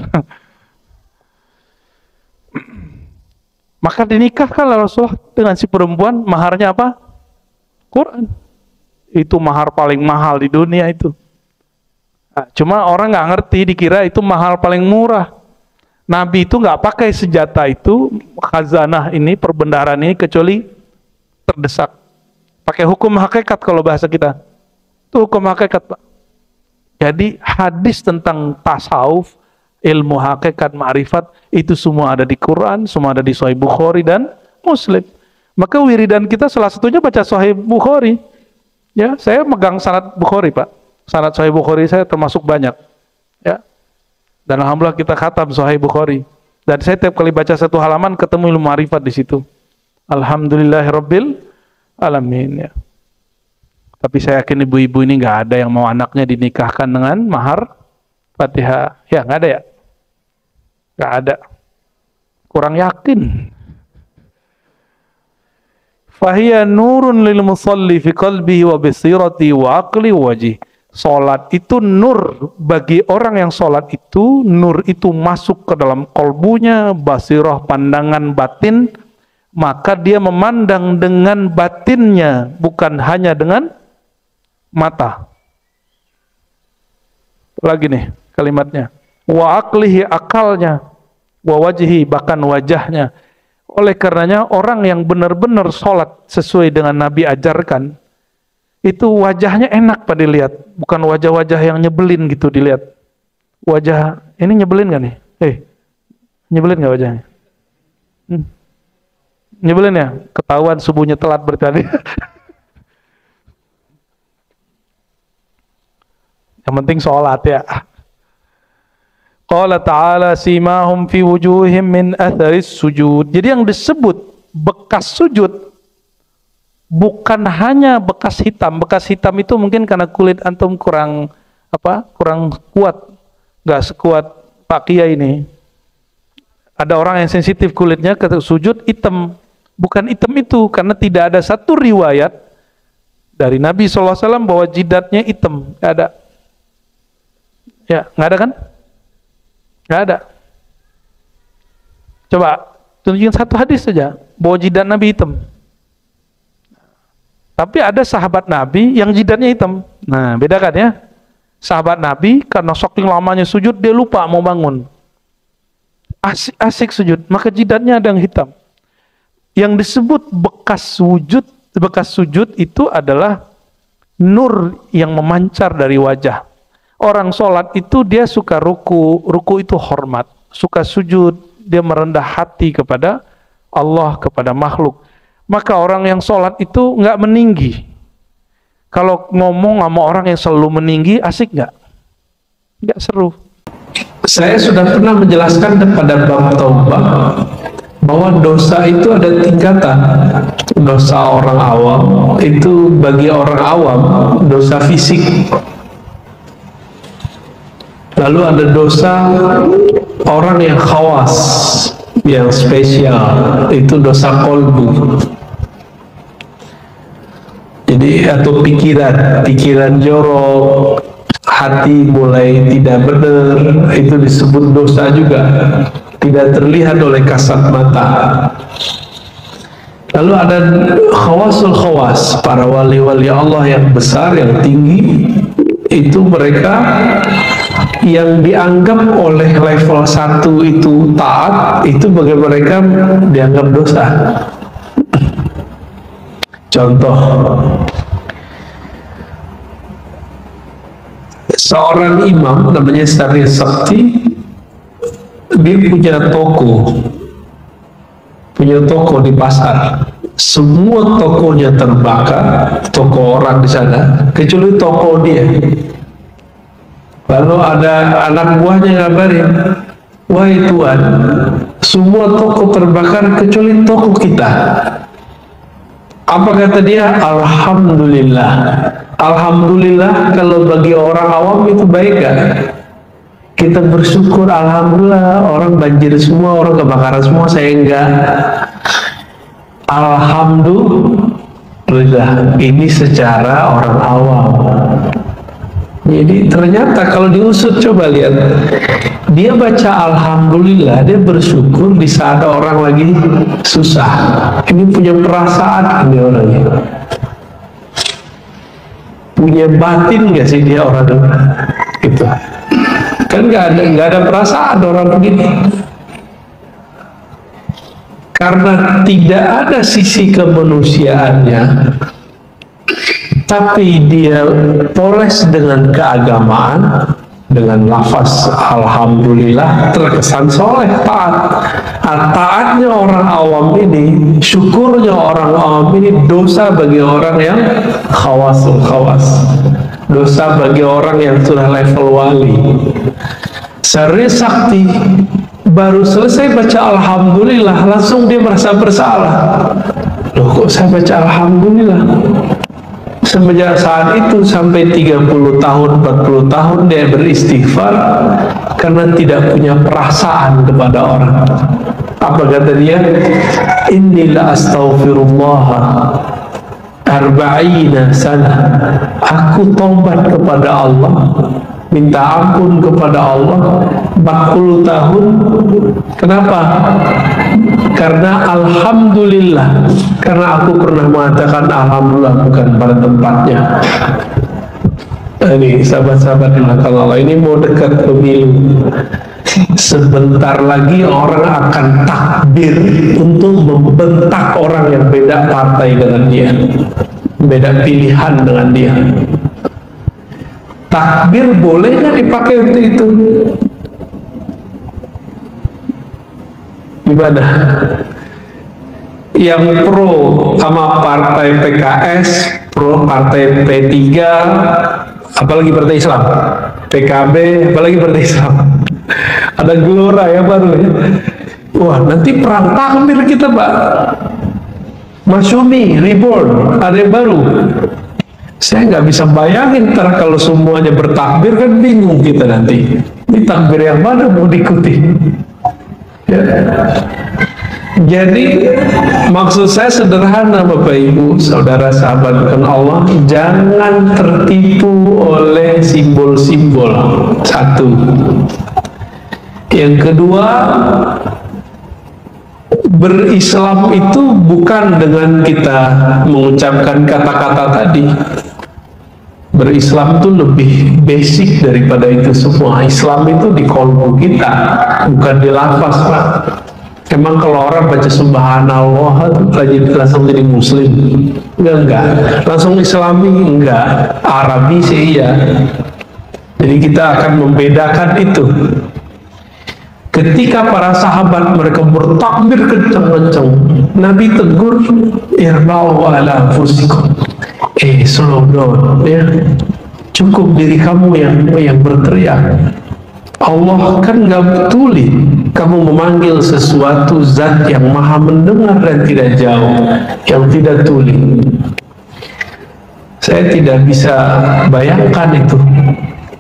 Maka dinikahkanlah Rasulullah dengan si perempuan, maharnya apa? Quran. Itu mahar paling mahal di dunia itu. Nah, cuma orang nggak ngerti, dikira itu mahal paling murah. Nabi itu nggak pakai senjata itu, khazanah ini, perbendaharaan ini, kecuali terdesak. Pakai hukum hakikat kalau bahasa kita. Itu hukum hakikat, Pak. Jadi hadis tentang tasawuf, ilmu hakikat, ma'rifat, itu semua ada di Quran, semua ada di Sahih Bukhari dan Muslim. Maka wiridan kita salah satunya baca Sahih Bukhari. Ya, saya megang sanad Bukhari, Pak. Sanad Sahih Bukhari saya termasuk banyak. Ya. Dan alhamdulillah kita khatam Sahih Bukhari. Dan saya tiap kali baca satu halaman ketemu ilmu ma'rifat di situ. Alhamdulillahirabbil alamin, ya. Tapi saya yakin ibu-ibu ini nggak ada yang mau anaknya dinikahkan dengan mahar Fatihah. Ya, nggak ada ya? Nggak ada. Kurang yakin. Fahiya nurun lil musalli fi qalbihi wa basirati wa aqli wa wajhi. Salat itu nur bagi orang yang salat itu, nur itu masuk ke dalam kolbunya, basirah, pandangan batin, maka dia memandang dengan batinnya, bukan hanya dengan mata. Lagi nih kalimatnya. Wa aqlihi, akalnya, wa wajhi, bahkan wajahnya. Oleh karenanya orang yang benar-benar sholat sesuai dengan Nabi ajarkan, itu wajahnya enak Pak dilihat, bukan wajah-wajah yang nyebelin gitu dilihat. Wajah ini nyebelin gak nih? Nyebelin gak wajahnya? Nyebelin ya? Ketahuan subuhnya telat berarti. Yang penting sholat ya. Qala ta'ala simahum fi wujuhim min atharis sujud. Jadi yang disebut bekas sujud bukan hanya bekas hitam. Bekas hitam itu mungkin karena kulit antum kurang kuat, nggak sekuat Pak Kiai ini. Ada orang yang sensitif kulitnya ketika sujud hitam. Bukan hitam itu, karena tidak ada satu riwayat dari Nabi SAW bahwa jidatnya hitam. Nggak ada. Ya, nggak ada kan? Nggak ada. Coba tunjukin satu hadis saja bahwa jidat Nabi hitam. Tapi ada sahabat Nabi yang jidatnya hitam. Nah, bedakan ya. Sahabat Nabi karena saking lamanya sujud dia lupa mau bangun. Asik sujud, maka jidatnya ada yang hitam. Yang disebut bekas sujud itu adalah nur yang memancar dari wajah. Orang sholat itu dia suka ruku itu hormat. Suka sujud, dia merendah hati kepada Allah, kepada makhluk. Maka orang yang sholat itu nggak meninggi. Kalau ngomong sama orang yang selalu meninggi, asik nggak? Nggak seru. Saya sudah pernah menjelaskan pada bab taubah bahwa dosa itu ada tingkatan. Dosa orang awam itu bagi orang awam dosa fisik. Lalu ada dosa orang yang khawas, yang spesial, itu dosa kolbu. Jadi atau pikiran jorok, hati mulai tidak benar, itu disebut dosa juga. Tidak terlihat oleh kasat mata. Lalu ada khawasul khawas, para wali-wali Allah yang besar, yang tinggi, itu mereka yang dianggap oleh level 1 itu taat, itu bagi mereka dianggap dosa. Contoh, seorang imam namanya Sari Sakti, dia punya toko di pasar. Semua tokonya terbakar, toko orang di sana, kecuali toko dia. Lalu ada anak buahnya ngabarin, wahai Tuhan, semua toko terbakar kecuali toko kita. Apa kata dia? Alhamdulillah. Alhamdulillah kalau bagi orang awam itu baik kan? Kita bersyukur, alhamdulillah, orang banjir semua, orang kebakaran semua, saya enggak. Alhamdulillah, ini secara orang awam. Jadi ternyata kalau diusut, coba lihat, dia baca alhamdulillah, dia bersyukur di saat orang lagi susah. Ini punya perasaan ini orangnya. punya batin nggak sih dia orang itu? Kan nggak ada perasaan orang begini. Karena tidak ada sisi kemanusiaannya, tapi dia poles dengan keagamaan, dengan lafaz alhamdulillah, terkesan soleh, taat. Taatnya orang awam ini, syukurnya orang awam ini dosa bagi orang yang khawasul khawas, dosa bagi orang yang sudah level wali. Sari sakti baru selesai baca alhamdulillah langsung dia merasa bersalah. Loh, kok saya baca alhamdulillah? Semenjak saat itu sampai 30 tahun, 40 tahun dia beristighfar karena tidak punya perasaan kepada orang. Apa kata dia? Innila astaghfirullah arba'ina sana. Aku taubat kepada Allah, minta ampun kepada Allah 40 tahun. Kenapa? Karena alhamdulillah, karena aku pernah mengatakan alhamdulillah bukan pada tempatnya. Ini sahabat-sahabat yang Allah, ini mau dekat pemilu, sebentar lagi orang akan takbir untuk membentak orang yang beda partai dengan dia, beda pilihan dengan dia. Takbir boleh nggak dipakai untuk itu? Gimana? Yang pro sama partai PKS, pro partai P3, apalagi partai Islam, PKB, apalagi partai Islam. Ada gelora ya baru ya. Wah, nanti perang takbir kita, Pak. Masyumi, reborn, ada yang baru. Saya nggak bisa bayangin ntar kalau semuanya bertakbir, kan bingung kita nanti. Ini takbir yang mana mau diikuti? Ya. Jadi maksud saya sederhana, Bapak Ibu, saudara sahabat bukan Allah, jangan tertipu oleh simbol-simbol. Satu. Yang kedua, berislam itu bukan dengan kita mengucapkan kata-kata tadi. Berislam itu lebih basic daripada itu semua. Islam itu di kolbu kita, bukan di lafaz, Pak. Emang kalau orang baca subhanallah langsung jadi muslim? Enggak. Langsung islami? Enggak. Arabi sih iya. Jadi kita akan membedakan itu. Ketika para sahabat mereka bertakbir kencang-kencang, Nabi tegur, irba'u ala anfusikum. Slow down, ya. Cukup diri kamu yang berteriak. Allah kan gak betuli kamu memanggil sesuatu zat yang maha mendengar dan tidak jauh, yang tidak tuli. Saya tidak bisa bayangkan itu.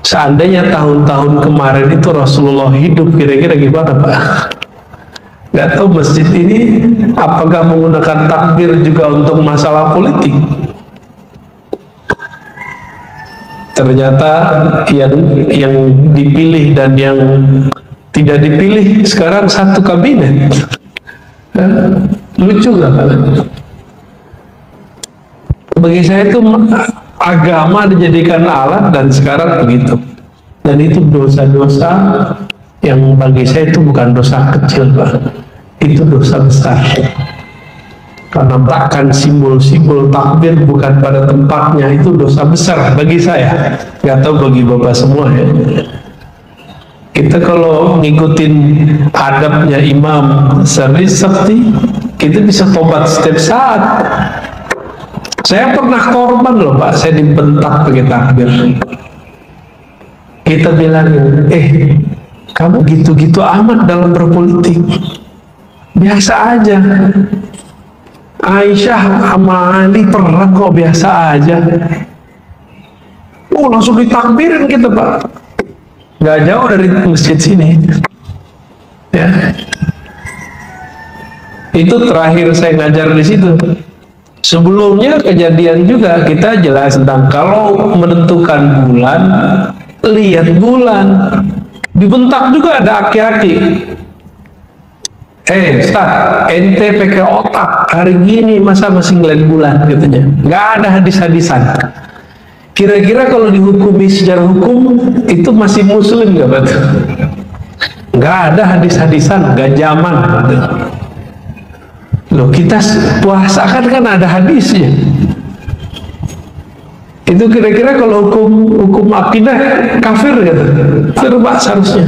Seandainya tahun-tahun kemarin itu Rasulullah hidup, kira-kira gimana, Pak? Gak tahu masjid ini apakah menggunakan takbir juga untuk masalah politik. Ternyata yang dipilih dan yang tidak dipilih sekarang satu kabinet. Lucu nggak? Bagi saya itu agama dijadikan alat dan sekarang begitu. Dan itu dosa-dosa yang bagi saya itu bukan dosa kecil, Pak. Itu dosa besar. Karena bahkan simbol-simbol takbir bukan pada tempatnya, itu dosa besar bagi saya. Gak tahu bagi Bapak semua ya. Kita kalau ngikutin adabnya Imam Sari Sakti, kita bisa tobat setiap saat. Saya pernah korban loh, Pak, saya dibentak pakai takbir. Kita bilangin, kamu gitu-gitu amat dalam berpolitik. Biasa aja. Aisyah sama Ali perang kok, biasa aja. Langsung ditakbirin kita, Pak. Gak jauh dari masjid sini. Ya. Itu terakhir saya ngajar di situ. Sebelumnya kejadian juga kita jelas tentang kalau menentukan bulan, lihat bulan. Dibentak juga ada aki-aki. Ustaz, ente pakai otak, hari gini masa masih ngeliat bulan, katanya. Nggak ada hadis-hadisan. Kira-kira kalau dihukumi secara hukum itu masih muslim nggak Pak? Nggak ada hadis-hadisan, nggak zaman. Loh, kita puasa kan ada hadisnya. Itu kira-kira kalau hukum akidah kafir gitu. Kafir Pak seharusnya.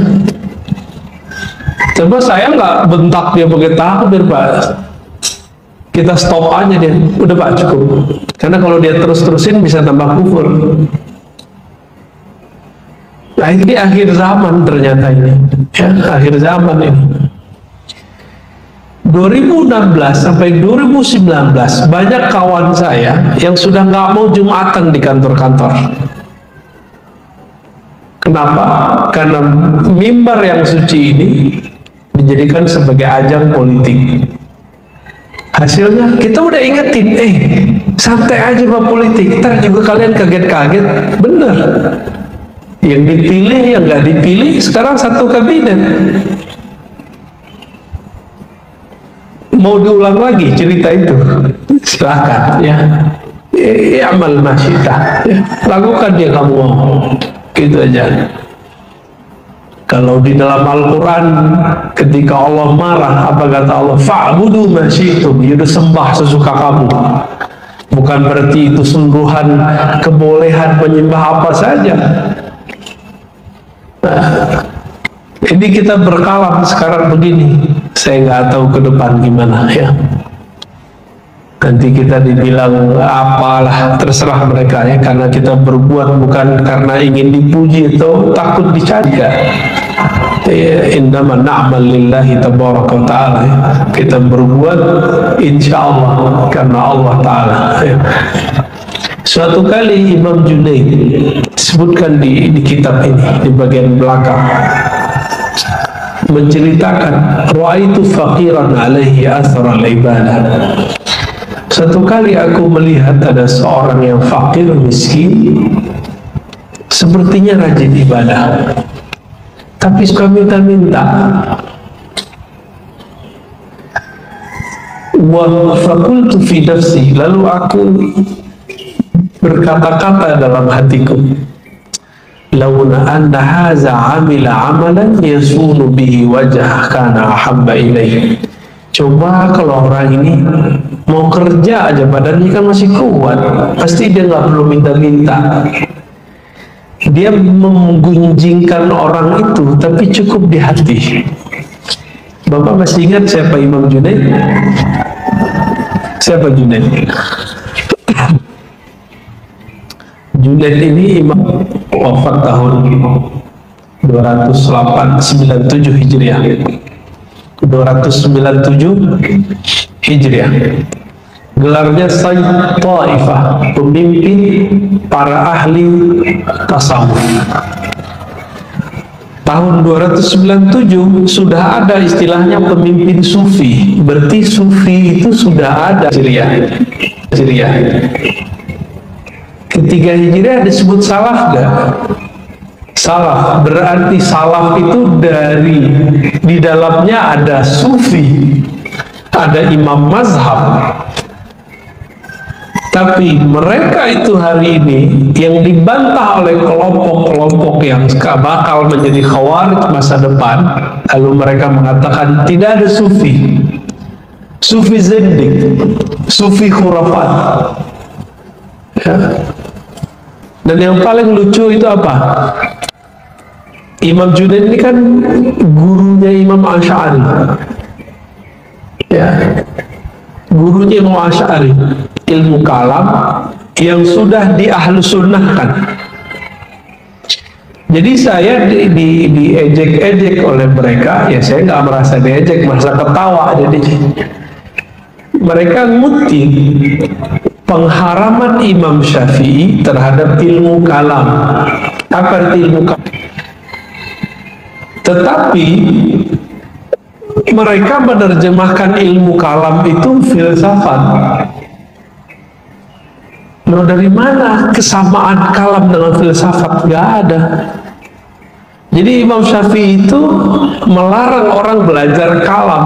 Coba saya nggak bentak dia pakai takbir Pak. Kita stop aja dia. Udah Pak, cukup. Karena kalau dia terus-terusin bisa tambah kufur. Nah ini akhir zaman ternyata ini. Ya, akhir zaman ini. 2016 sampai 2019 banyak kawan saya yang sudah nggak mau Jumatan di kantor-kantor. Kenapa? Karena mimbar yang suci ini dijadikan sebagai ajang politik. Hasilnya kita udah ingetin, santai aja Pak politik, ntar juga kalian kaget-kaget. Bener, yang dipilih, yang nggak dipilih sekarang satu kabinet. Mau diulang lagi cerita itu, silakan ya. Amal masyita, ya. Lakukan dia kamu mau, gitu aja. Kalau di dalam Al-Quran ketika Allah marah, apa kata Allah? Fa'budu ma syi'tum, ya udah sembah sesuka kamu. Bukan berarti itu sungguhan kebolehan menyembah apa saja. Nah, ini kita berkalam sekarang begini. Saya nggak tahu ke depan gimana ya. Nanti kita dibilang apalah, terserah mereka ya, karena kita berbuat bukan karena ingin dipuji atau takut dicaci. Innama na'mal lillahi tabaraka wa ta'ala ya. Kita berbuat insya Allah karena Allah Ta'ala ya. Suatu kali Imam Junaid disebutkan di kitab ini di bagian belakang menceritakan ra'aitu faqiran alaihi athar al-ibadah. Satu kali aku melihat ada seorang yang fakir miskin, sepertinya rajin ibadah, tapi suka minta-minta. Wa faqultu fi nafsi, lalu aku berkata-kata dalam hatiku, launa anna haza amila amalan yasunu bihi wajah kana ahabba ilaihi. Coba kalau orang ini mau kerja aja, badannya kan masih kuat, pasti dia nggak perlu minta-minta. Dia menggunjingkan orang itu, tapi cukup di hati. Bapak masih ingat siapa Imam Junaid? Siapa Junaid? Junaid ini imam wafat tahun 297 Hijriah. 297 Hijriah. Gelarnya Sayyid Taifah, pemimpin para ahli tasawuf. Tahun 297 sudah ada istilahnya pemimpin sufi. Berarti sufi itu sudah ada Hijriah. Ketiga Hijriah disebut salaf gak? Salaf, berarti salaf itu di dalamnya ada sufi, ada imam mazhab. Tapi mereka itu hari ini yang dibantah oleh kelompok-kelompok yang bakal menjadi khawarij masa depan. Lalu mereka mengatakan tidak ada sufi, sufi zindik, sufi khurafat ya. Dan yang paling lucu itu apa? Imam Junaid ini kan gurunya Imam Asy'ari ya, gurunya Imam Asy'ari, ilmu kalam yang sudah diahlusunnahkan. Jadi saya diejek-ejek oleh mereka, ya saya nggak merasa diejek, merasa ketawa. Jadi mereka ngutip pengharaman Imam Syafi'i terhadap ilmu kalam. Apa arti ilmu kalam? Tetapi mereka menerjemahkan ilmu kalam itu filsafat. Loh, dari mana kesamaan kalam dengan filsafat? Gak ada. Jadi Imam Syafi'i itu melarang orang belajar kalam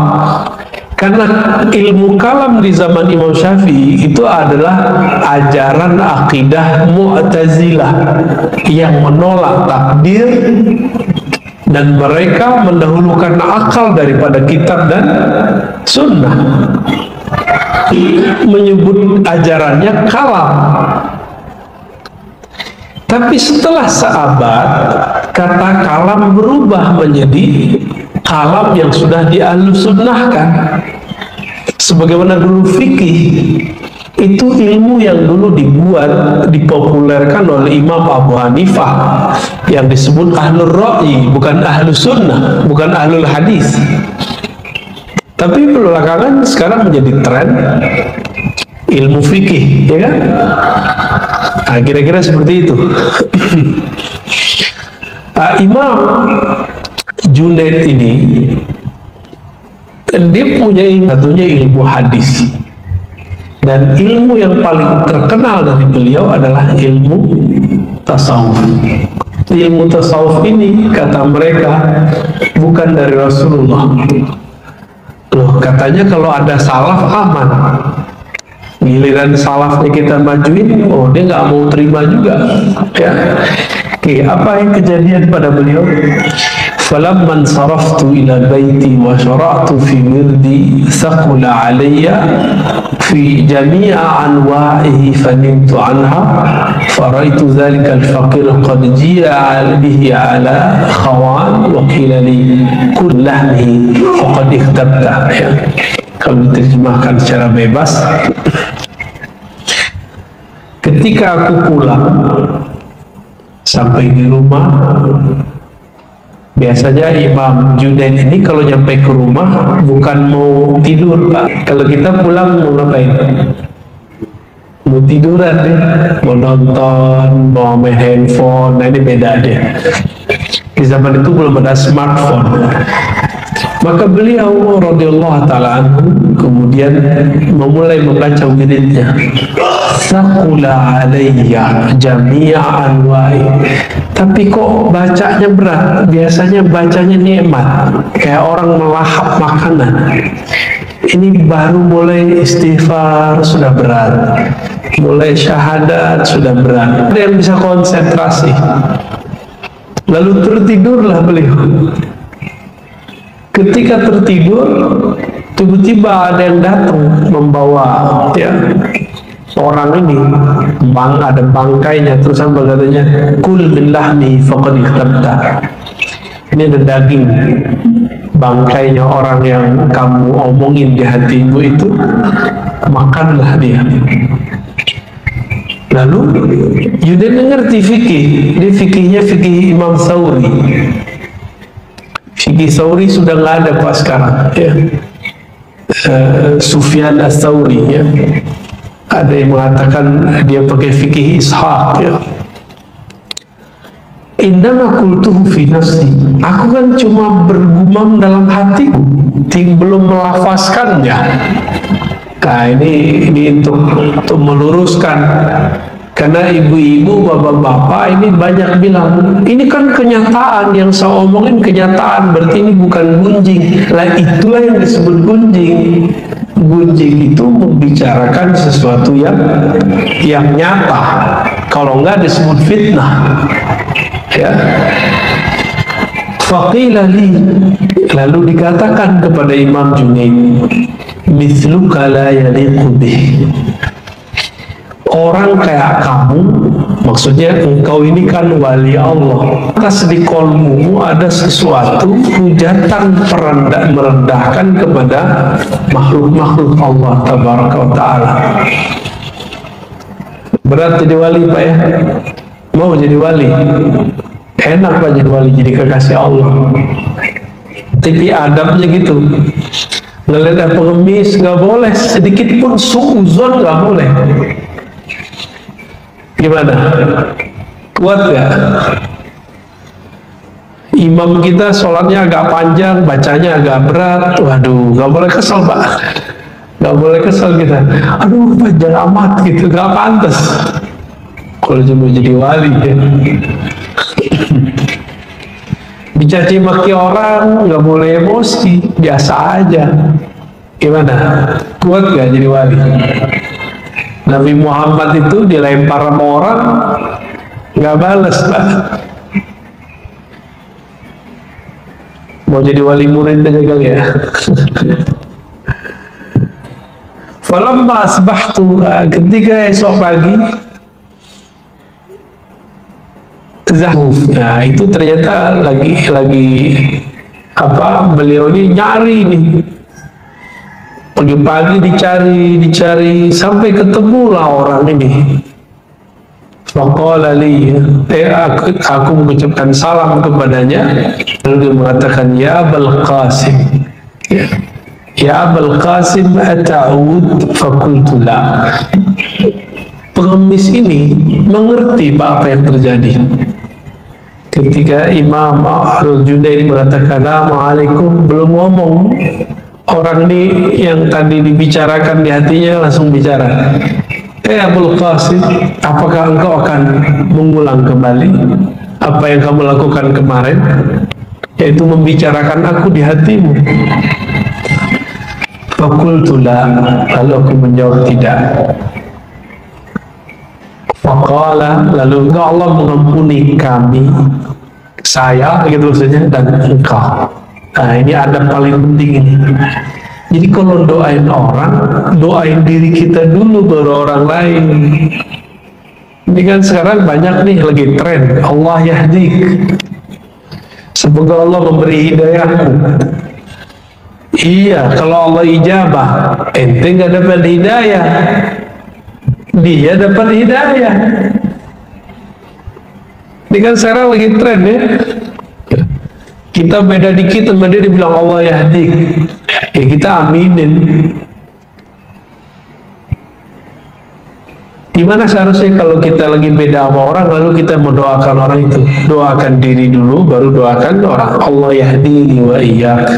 Karena ilmu kalam di zaman Imam Syafi'i itu adalah ajaran akidah Mu'tazilah yang menolak takdir dan mereka mendahulukan akal daripada kitab dan sunnah. Menyebut ajarannya kalam. Tapi setelah seabad, kata kalam berubah menjadi kalam yang sudah dialusunnahkan. Sebagaimana dulu fikih itu ilmu yang dulu dipopulerkan oleh Imam Abu Hanifah yang disebut ahlul ra'yi, bukan ahlus sunnah, bukan ahlul hadis. Tapi belakangan sekarang menjadi tren ilmu fikih, ya kan? Nah, kira-kira seperti itu. Imam Junaid ini dia punya satunya ilmu hadis, dan ilmu yang paling terkenal dari beliau adalah ilmu tasawuf. Ilmu tasawuf ini kata mereka bukan dari Rasulullah. Loh, katanya kalau ada salaf aman. Giliran salafnya kita majuin, oh dia nggak mau terima juga, ya. Oke, apa yang kejadian pada beliau? Falamman saraftu ila baiti wa syara'tu fi wirdi thaqula alayya fi jami'a anwa'ihi fanimtu anha faraitu dhalika al-faqir qad ji'a bihi ala khawan wa qila li kul lahmi faqad ikhtabta. Ya. Kalau diterjemahkan secara bebas, ketika aku pulang sampai di rumah, biasanya Imam Junaid ini kalau nyampe ke rumah bukan mau tidur, Pak. Kalau kita pulang mau ngapain? Mau tiduran deh, mau nonton, mau main handphone. Nah ini beda deh. Di zaman itu belum ada smartphone. Maka beliau radhiyallahu ta'ala anhu kemudian memulai membaca wiridnya. Thaqula alayya jami'a anwa'i. Tapi kok bacanya berat? Biasanya bacanya nikmat, kayak orang melahap makanan. Ini baru mulai istighfar sudah berat, mulai syahadat sudah berat. Ada yang bisa konsentrasi. Lalu tertidurlah beliau. Ketika tertidur, tiba-tiba ada yang datang membawa, ya, orang ini, ada bangkainya, terus apa katanya? Kul billahmi faqad ikhtabta. Ini ada daging bangkainya orang yang kamu omongin di hatimu itu, makanlah dia. Lalu Junaid mengerti fikih. Dia fikihnya fikih Imam Thawri. Fikih Thawri sudah nggak ada Pak sekarang, ya. Sufyan Ats-Tsauri, ya. Ada yang mengatakan dia pakai fikih Ishaq, ya. Indama qultuhu fi nafsi, aku kan cuma bergumam dalam hatiku, belum melafazkannya. Nah ini untuk meluruskan, karena ibu-ibu, bapak-bapak ini banyak bilang ini kan kenyataan yang saya omongin, kenyataan, berarti ini bukan gunjing. Lah itulah yang disebut gunjing. Gunjing itu membicarakan sesuatu yang nyata, kalau enggak disebut fitnah, ya. Faqila li, lalu dikatakan kepada Imam Junaid, mithluka la yaliqu bih. Orang kayak kamu, maksudnya engkau ini kan wali Allah, atas di kolmu ada sesuatu hujatan merendahkan kepada makhluk-makhluk Allah tabaraka wa ta'ala. Berat jadi wali Pak, ya? Mau jadi wali? Enak Pak jadi wali, jadi kekasih Allah. Tapi adabnya gitu, ngelihat pengemis nggak boleh, sedikit pun suuzon nggak boleh. Gimana? Kuat ya? Imam kita sholatnya agak panjang, bacanya agak berat. Waduh, nggak boleh kesel Pak. Nggak boleh kesel kita. Aduh, panjang amat gitu, nggak pantas. Kalau cuma jadi wali, ya. Dicaci maki orang nggak boleh emosi, biasa aja. Gimana? Kuat gak jadi wali? Nabi Muhammad itu dilempar sama orang nggak balas, Pak. Mau jadi wali murid aja kali ya. Falamma asbahtu, ketika esok pagi Zahuf, nah itu ternyata lagi apa, beliau ini nyari nih, pagi-pagi dicari sampai ketemulah orang ini. Faqala li, aku mengucapkan salam kepadanya, lalu dia mengatakan, ya Abul Qasim, ya Abul Qasim ata'ud? Fakultu la. Pengemis ini mengerti apa yang terjadi. Ketika Imam Al-Junaid mengatakan Assalamualaikum, belum ngomong, orang ini yang tadi dibicarakan di hatinya langsung bicara. Abul Qasim, apakah engkau akan mengulang kembali apa yang kamu lakukan kemarin, yaitu membicarakan aku di hatimu? Fakultu la, lalu aku menjawab tidak. Faqala, lalu Allah mengampuni kami, saya begitu maksudnya, dan engkau. Nah ini adab paling penting ini. Jadi kalau doain orang, doain diri kita dulu baru orang lain. Ini kan sekarang banyak nih lagi tren Allah yahdik, semoga Allah memberi hidayahku. Iya, kalau Allah ijabah, ente nggak dapat hidayah, dia dapat hidayah. Ini kan sekarang lagi tren ya. Kita beda dikit sama dia dibilang Allah yahdik, ya kita aminin. Gimana seharusnya kalau kita lagi beda sama orang lalu kita mendoakan orang itu? Doakan diri dulu baru doakan orang. Allah yahdini wa iyyak,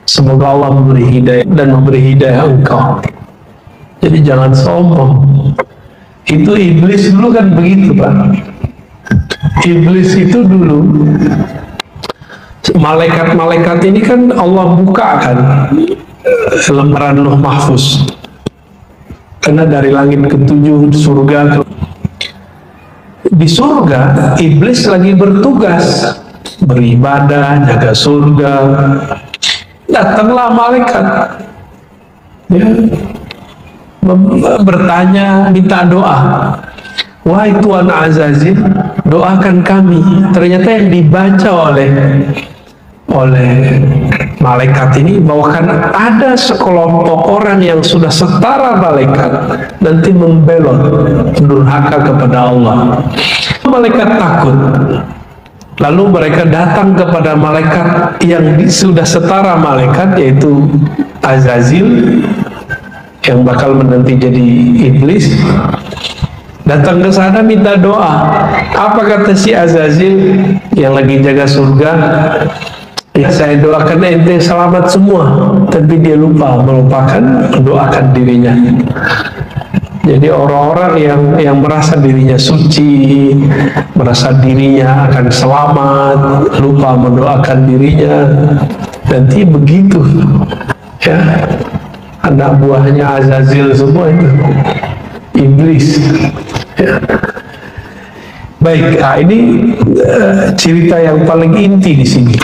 semoga Allah memberi hidayah dan memberi hidayah engkau. Jadi jangan sombong. Itu iblis dulu kan begitu, Pak. Iblis itu dulu, malaikat-malaikat ini kan Allah bukakan lembaran Lauh Mahfuz, karena dari langit ke-7 surga di surga iblis lagi bertugas beribadah, jaga surga. Datanglah malaikat ya, bertanya, minta doa. Wahai Tuan Azazil, doakan kami. Ternyata yang dibaca oleh malaikat ini bahwa ada sekelompok orang yang sudah setara malaikat nanti membelot, durhaka kepada Allah. Malaikat takut, lalu mereka datang kepada malaikat yang sudah setara malaikat, yaitu Azazil yang bakal menanti jadi iblis. Datang ke sana minta doa. Apa kata si Azazil yang lagi jaga surga? Ya, saya doakan ente selamat semua, tapi dia melupakan mendoakan dirinya. Jadi orang-orang yang merasa dirinya suci, merasa dirinya akan selamat, lupa mendoakan dirinya, nanti begitu ya, anak buahnya Azazil semua itu iblis ya. Baik, nah ini cerita yang paling inti di sini.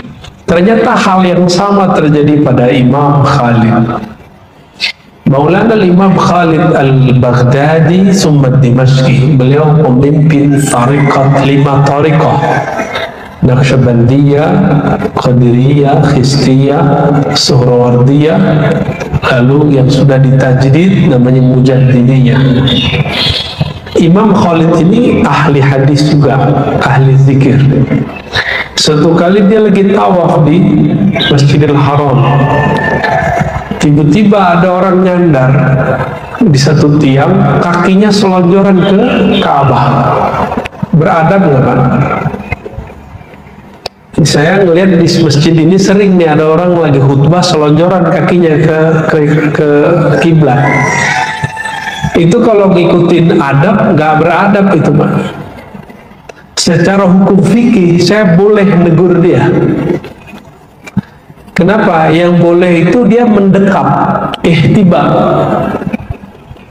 Ternyata hal yang sama terjadi pada Imam Khalid. Maulana Imam Khalid al-Baghdadi summa Dimashqi, beliau pemimpin tariqat 5 tariqah, Naqsyabandiyah, Qadiriyah, Khistiyah, Suhrawardiyah, lalu yang sudah ditajdid namanya Mujaddidiyah. Imam Khalid ini ahli hadis juga, ahli zikir. Suatu kali dia lagi tawaf di Masjidil Haram, tiba-tiba ada orang nyandar di satu tiang, kakinya selonjoran ke Ka'bah. Beradab nggak, Pak? Saya ngelihat di masjid ini sering nih ada orang lagi khutbah selonjoran kakinya ke kiblat. Itu kalau ngikutin adab nggak beradab itu, Pak. Secara hukum fikih saya boleh negur dia, Kenapa? Yang boleh itu dia mendekap, ihtiba.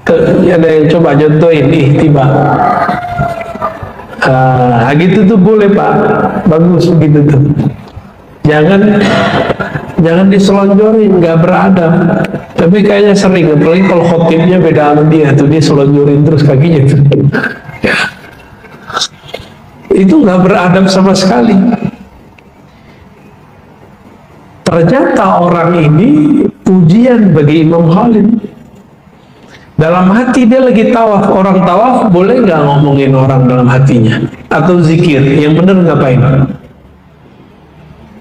Ada yang coba contohin ihtiba. Gitu tuh boleh Pak, bagus gitu tuh. Jangan diselonjorin, nggak beradab. Tapi kayaknya sering, apalagi kalau khotibnya beda sama dia tuh, dia selonjorin terus kakinya tuh. Ya. Itu nggak beradab sama sekali. Ternyata orang ini ujian bagi Imam Khalid. Dalam hati dia lagi tawaf. Orang tawaf boleh nggak ngomongin orang dalam hatinya? Atau zikir, yang benar ngapain?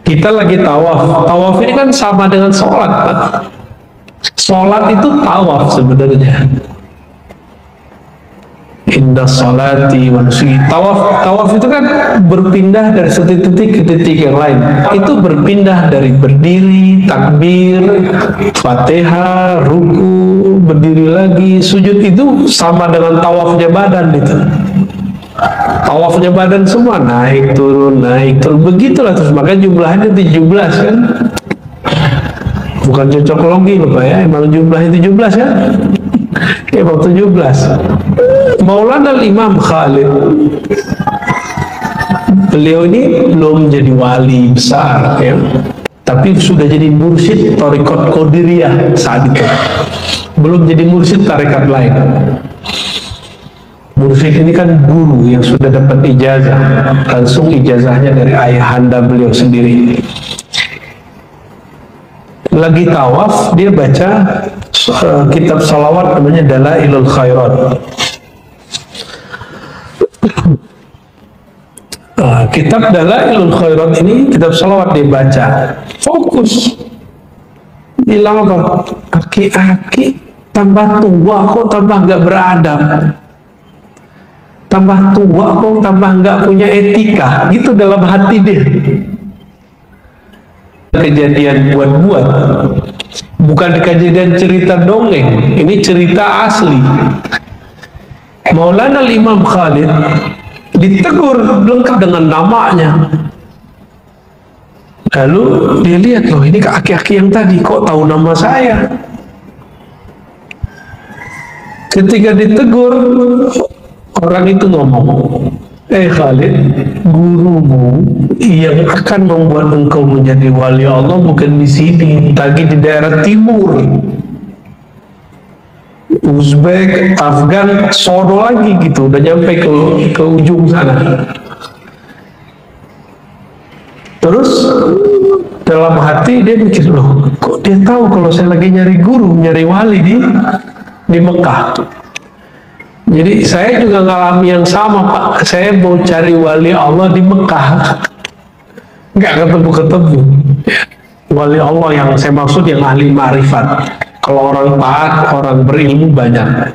Kita lagi tawaf. Tawaf ini kan sama dengan sholat, Pak. Sholat itu tawaf sebenarnya. Inna sholati wa nusuki. Tawaf itu kan berpindah dari satu titik ke titik yang lain. Itu berpindah dari berdiri, takbir, Fatihah, ruku, berdiri lagi, sujud. Itu sama dengan tawafnya badan itu. Tawafnya badan semua naik turun begitulah terus, makanya jumlahnya 17 kan. Bukan cocok logi loh Pak ya, emang jumlahnya 17 kan. Emang 17. Maulana Imam Khalid, beliau ini belum jadi wali besar ya, tapi sudah jadi mursyid Thariqat Qadiriyah saat itu. Belum jadi mursyid tarekat lain. Mursyid ini kan guru yang sudah dapat ijazah, langsung ijazahnya dari ayahanda beliau sendiri. Lagi tawaf, dia baca kitab salawat namanya Dalailul Khairat. Kitab Dalailul Khairat ini, kitab salawat dia baca, fokus. Bilang apa? Aki-aki tambah tua kok tambah nggak beradab. Tambah tua kok tambah nggak punya etika, gitu dalam hati dia. Kejadian buat-buat, bukan kejadian cerita dongeng, ini cerita asli. Maulana Imam Khalid ditegur lengkap dengan namanya. Lalu dia lihat, loh ini aki-aki yang tadi kok tahu nama saya. Ketika ditegur, orang itu ngomong, Khalid, gurumu yang akan membuat engkau menjadi wali Allah bukan di sini, tapi di daerah timur, Uzbek, Afgan, sono lagi gitu, udah nyampe ke ujung sana. Terus dalam hati dia mikir, loh kok dia tahu kalau saya lagi nyari guru, nyari wali di Mekah. Jadi saya juga ngalami yang sama Pak. Saya mau cari wali Allah di Mekah, nggak ketemu-ketemu. Wali Allah yang saya maksud yang ahli ma'rifat. Kalau orang taat, orang berilmu banyak.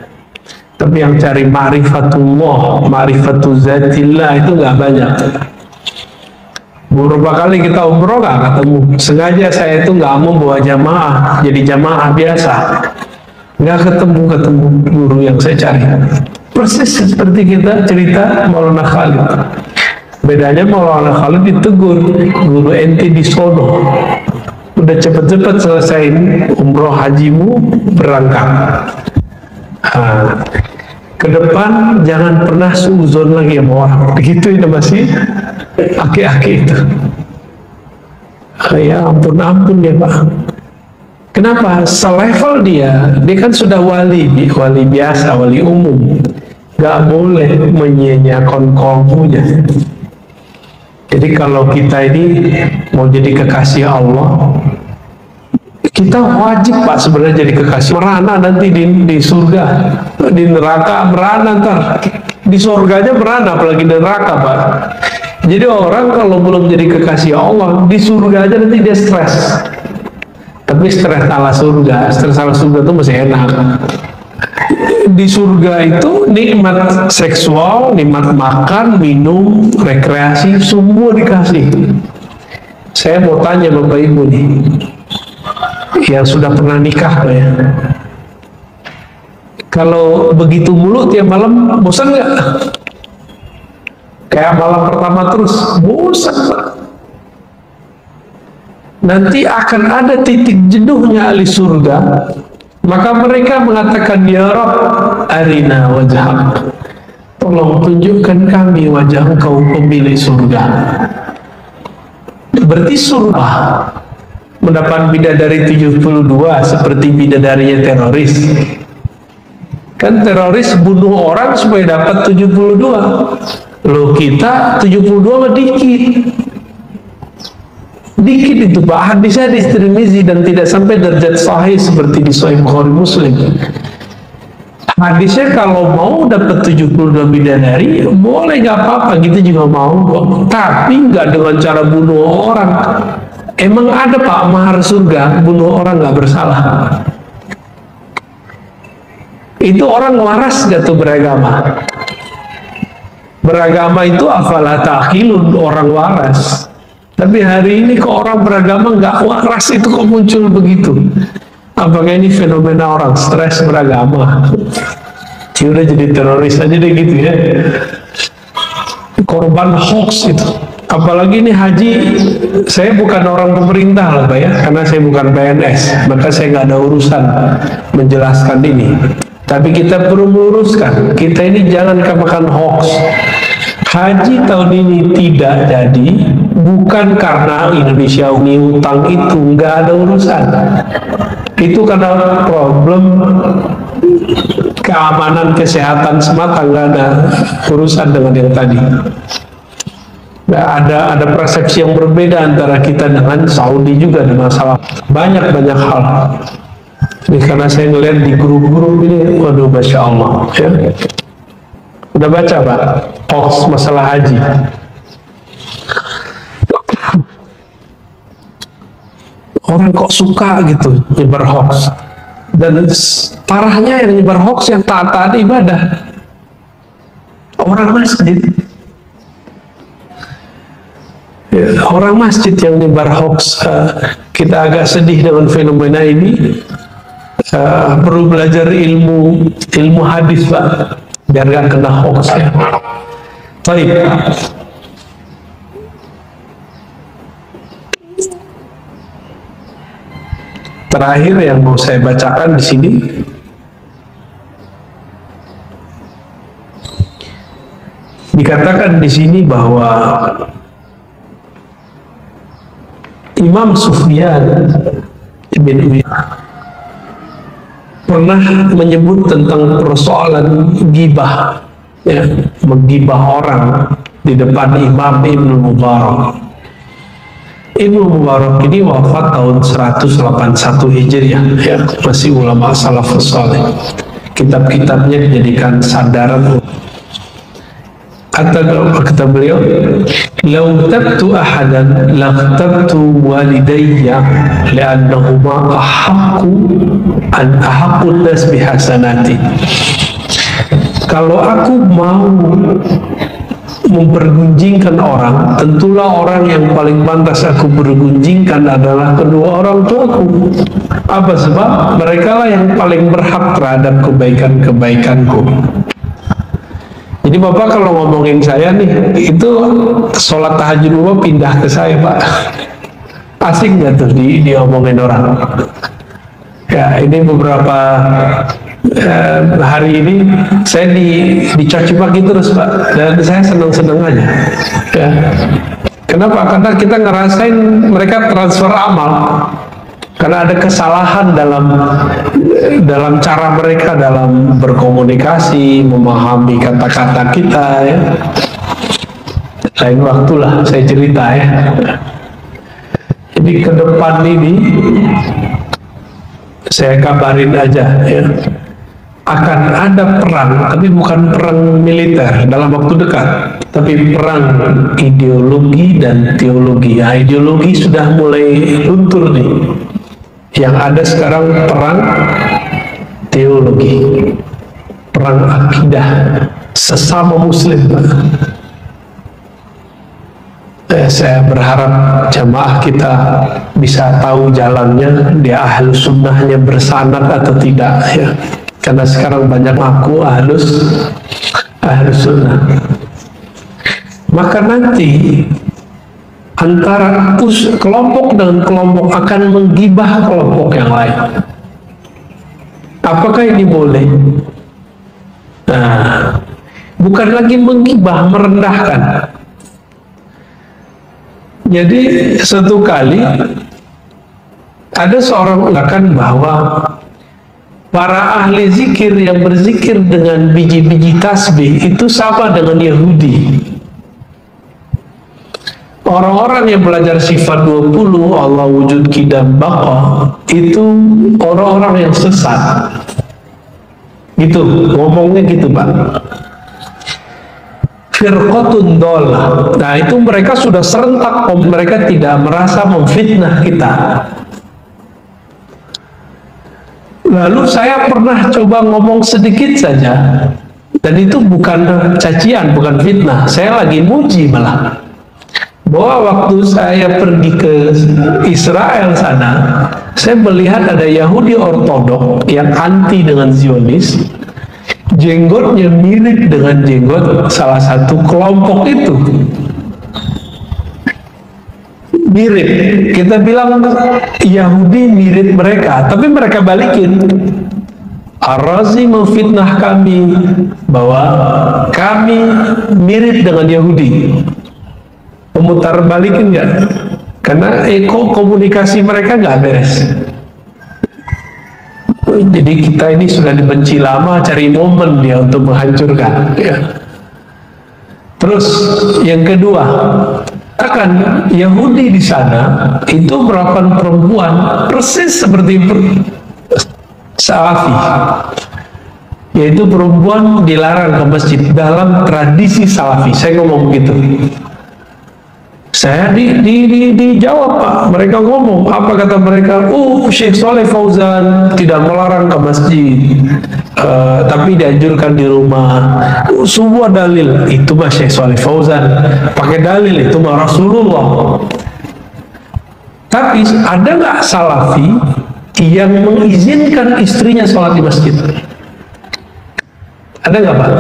Tapi yang cari ma'rifatullah, ma'rifatul zatillah itu nggak banyak. Beberapa kali kita umroh nggak ketemu. Sengaja saya itu nggak mau bawa jamaah, jadi jamaah biasa. Nggak ketemu guru yang saya cari. Persis seperti kita cerita Maulana Khalid. Bedanya Maulana Khalid ditegur, guru ente di sono, udah cepet-cepet selesaiin umroh hajimu, berangkat. Ke depan jangan pernah suuzon lagi sama orang. Begitu ini masih aki-aki itu. Ya ampun ya Pak. Kenapa? Selevel dia kan sudah wali biasa, wali umum. Gak boleh menyia-nyiakan kolbunya. Jadi kalau kita ini mau jadi kekasih Allah, kita wajib Pak sebenarnya jadi kekasih. Merana nanti di surga, di neraka merana ntar. Di surganya merana, apalagi di neraka Pak. Jadi orang kalau belum jadi kekasih Allah, di surga aja nanti dia stres. Tapi stres ala surga itu masih enak. Di surga itu nikmat seksual, nikmat makan, minum, rekreasi, semua dikasih. Saya mau tanya Bapak Ibu nih, yang sudah pernah nikah ya, kalau begitu mulu tiap malam bosan nggak? Kayak malam pertama terus bosan. nanti akan ada titik jenuhnya ahli surga, maka mereka mengatakan, ya Rabb, arina wajhak, tolong tunjukkan kami wajah Engkau pemilik surga. Berarti surga mendapat bidadari 72 seperti bidadarinya teroris. Kan teroris bunuh orang supaya dapat 72. Loh, kita 72 mah dikit itu Pak. Hadisnya di Tirmizi dan tidak sampai derajat sahih seperti di Sahih Bukhari Muslim. Hadisnya kalau mau dapat 72 bidadari boleh, nggak apa-apa, kita juga mau, tapi nggak dengan cara bunuh orang. Emang ada Pak mahar surga bunuh orang nggak bersalah? Itu orang waras gak tuh beragama? Beragama itu afalah ta'qilun, orang waras. Tapi hari ini kok orang beragama nggak waras, itu kok muncul begitu? Apakah ini fenomena orang stres beragama? Ya udah jadi teroris aja deh gitu ya. Korban hoax itu. Apalagi ini haji, saya bukan orang pemerintah lah Pak ya, karena saya bukan PNS, maka saya nggak ada urusan menjelaskan ini. Tapi kita perlu meluruskan, kita ini jangan kemakan hoax. Haji tahun ini tidak jadi bukan karena Indonesia ini utang, itu nggak ada urusan. Itu karena problem keamanan kesehatan semata, nggak ada urusan dengan yang tadi. Nah, ada persepsi yang berbeda antara kita dengan Saudi juga di masalah banyak hal. Ini karena saya ngeliat di grup-grup ini, waduh, Masya Allah ya. Udah baca Pak hoax masalah haji? Orang kok suka gitu nyebar hoax, dan parahnya yang nyebar hoax yang taat ibadah, orang masjid ya, orang masjid yang nyebar hoax. Kita agak sedih dengan fenomena ini. Perlu belajar ilmu hadis Pak, biar gak kena hoax ya. Baik. Terakhir yang mau saya bacakan di sini, dikatakan di sini bahwa Imam Sufyan bin Uyainah pernah menyebut tentang persoalan gibah, ya, menggibah orang di depan Imam Ibnu Mubarak. Ibnu Mubarak ini wafat tahun 181 Hijriah, ya, masih ulama salafus saleh. Kitab-kitabnya dijadikan sandaran. Kata beliau, "Lau tabtu ahadan laqtabtu walidayya li'annahuma ahaqqun nas bihasanati." Kalau aku mau mempergunjingkan orang, tentulah orang yang paling pantas aku bergunjingkan adalah kedua orang tuaku. Apa sebab? Mereka lah yang paling berhak terhadap kebaikan-kebaikanku. Jadi Bapak kalau ngomongin saya nih, itu sholat tahajud Bapak pindah ke saya Pak. Asik nggak tuh diomongin orang? Ya, ini beberapa hari ini saya dicaci maki terus Pak, dan saya senang-senang aja. Ya. Kenapa? Karena kita ngerasain mereka transfer amal. Karena ada kesalahan dalam cara mereka dalam berkomunikasi, memahami kata-kata kita ya. Lain waktulah saya cerita ya. Jadi ke depan ini saya kabarin aja ya, akan ada perang, tapi bukan perang militer dalam waktu dekat, tapi perang ideologi dan teologi. Ya, ideologi sudah mulai luntur nih. Yang ada sekarang perang teologi, perang akidah sesama muslim. Saya berharap jamaah kita bisa tahu jalannya, dia ahlus sunnahnya bersanad atau tidak ya. Karena sekarang banyak aku ahlus sunnah. Maka nanti antara kelompok dengan kelompok akan menggibah kelompok yang lain. Apakah ini boleh? Nah, bukan lagi menggibah, merendahkan. Jadi satu kali ada seorang mengatakan bahwa para ahli zikir yang berzikir dengan biji-biji tasbih itu sama dengan Yahudi. Orang-orang yang belajar sifat 20 Allah wujud qidam baqa itu orang-orang yang sesat. Gitu, ngomongnya gitu Pak. Firqatun dolah. Nah itu mereka sudah serentak, mereka tidak merasa memfitnah kita. Lalu saya pernah coba ngomong sedikit saja, dan itu bukan cacian, bukan fitnah. Saya lagi muji malah. Bahwa waktu saya pergi ke Israel sana, saya melihat ada Yahudi ortodok yang anti dengan Zionis, jenggotnya mirip dengan jenggot salah satu kelompok itu. Mirip, kita bilang Yahudi mirip mereka, tapi mereka balikin. Ar-Razi memfitnah kami bahwa kami mirip dengan Yahudi. Memutar balikin nggak? Karena komunikasi mereka nggak beres. Jadi kita ini sudah dibenci lama, cari momen dia untuk menghancurkan. Ya. Terus yang kedua, kan Yahudi di sana itu melakukan perempuan persis seperti Salafi, yaitu perempuan dilarang ke masjid dalam tradisi Salafi. Saya ngomong begitu. Saya dijawab Pak, mereka ngomong, apa kata mereka? Syekh Saleh Fauzan tidak melarang ke masjid, tapi dianjurkan di rumah. Semua dalil itu mah Syekh Saleh Fauzan, pakai dalil itu mah Rasulullah. Tapi ada nggak Salafi yang mengizinkan istrinya sholat di masjid? Ada nggak Pak?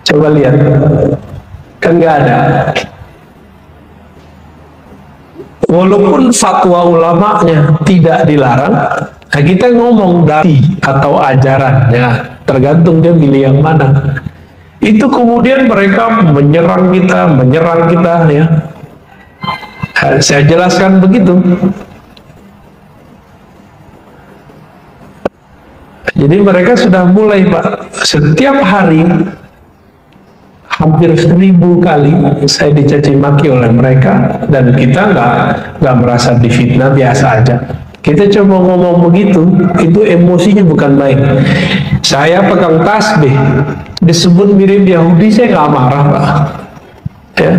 Coba lihat, kan nggak ada. Walaupun fatwa ulamanya tidak dilarang, nah kita ngomong dari atau ajaran, ya tergantung dia milih yang mana. Itu kemudian mereka menyerang kita, ya. Saya jelaskan begitu. Jadi mereka sudah mulai Pak, setiap hari hampir 1000 kali saya dicaci maki oleh mereka, dan kita nggak merasa difitnah, biasa aja. Kita coba ngomong begitu, itu emosinya bukan main. Saya pegang tasbih, disebut mirip Yahudi, saya nggak marah Pak. Ya.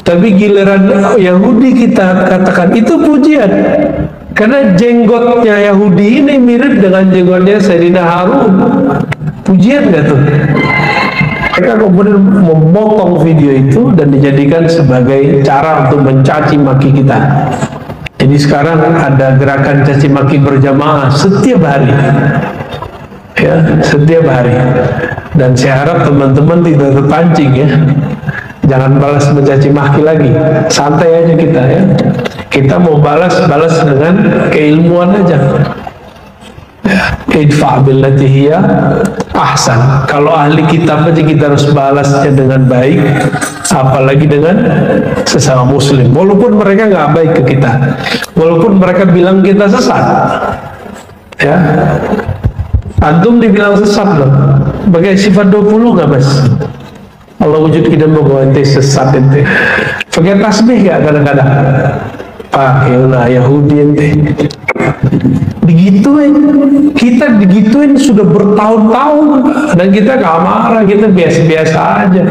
Tapi giliran Yahudi kita katakan itu pujian, karena jenggotnya Yahudi ini mirip dengan jenggotnya Sayyidina Harun. Pujian nggak tuh? Mereka kemudian memotong video itu dan dijadikan sebagai cara untuk mencaci maki kita. Jadi sekarang ada gerakan caci maki berjamaah setiap hari, ya, setiap hari. Dan saya harap teman-teman tidak terpancing, ya. Jangan balas mencaci maki lagi, santai aja kita, ya. Kita mau balas dengan keilmuan aja. Idfa' billati hiya ahsan. Kalau ahli kitab aja kita harus balasnya dengan baik, apalagi dengan sesama muslim, walaupun mereka nggak baik ke kita, walaupun mereka bilang kita sesat, ya. Antum dibilang sesat loh, pakai sifat 20 nggak Mas? Allah wujud qidam baqa ente sesat ente. Pakai tasbih nggak kadang-kadang? Pakailah Yahudi ente. Digituin, kita digituin sudah bertahun-tahun, dan kita gak marah, kita biasa-biasa aja.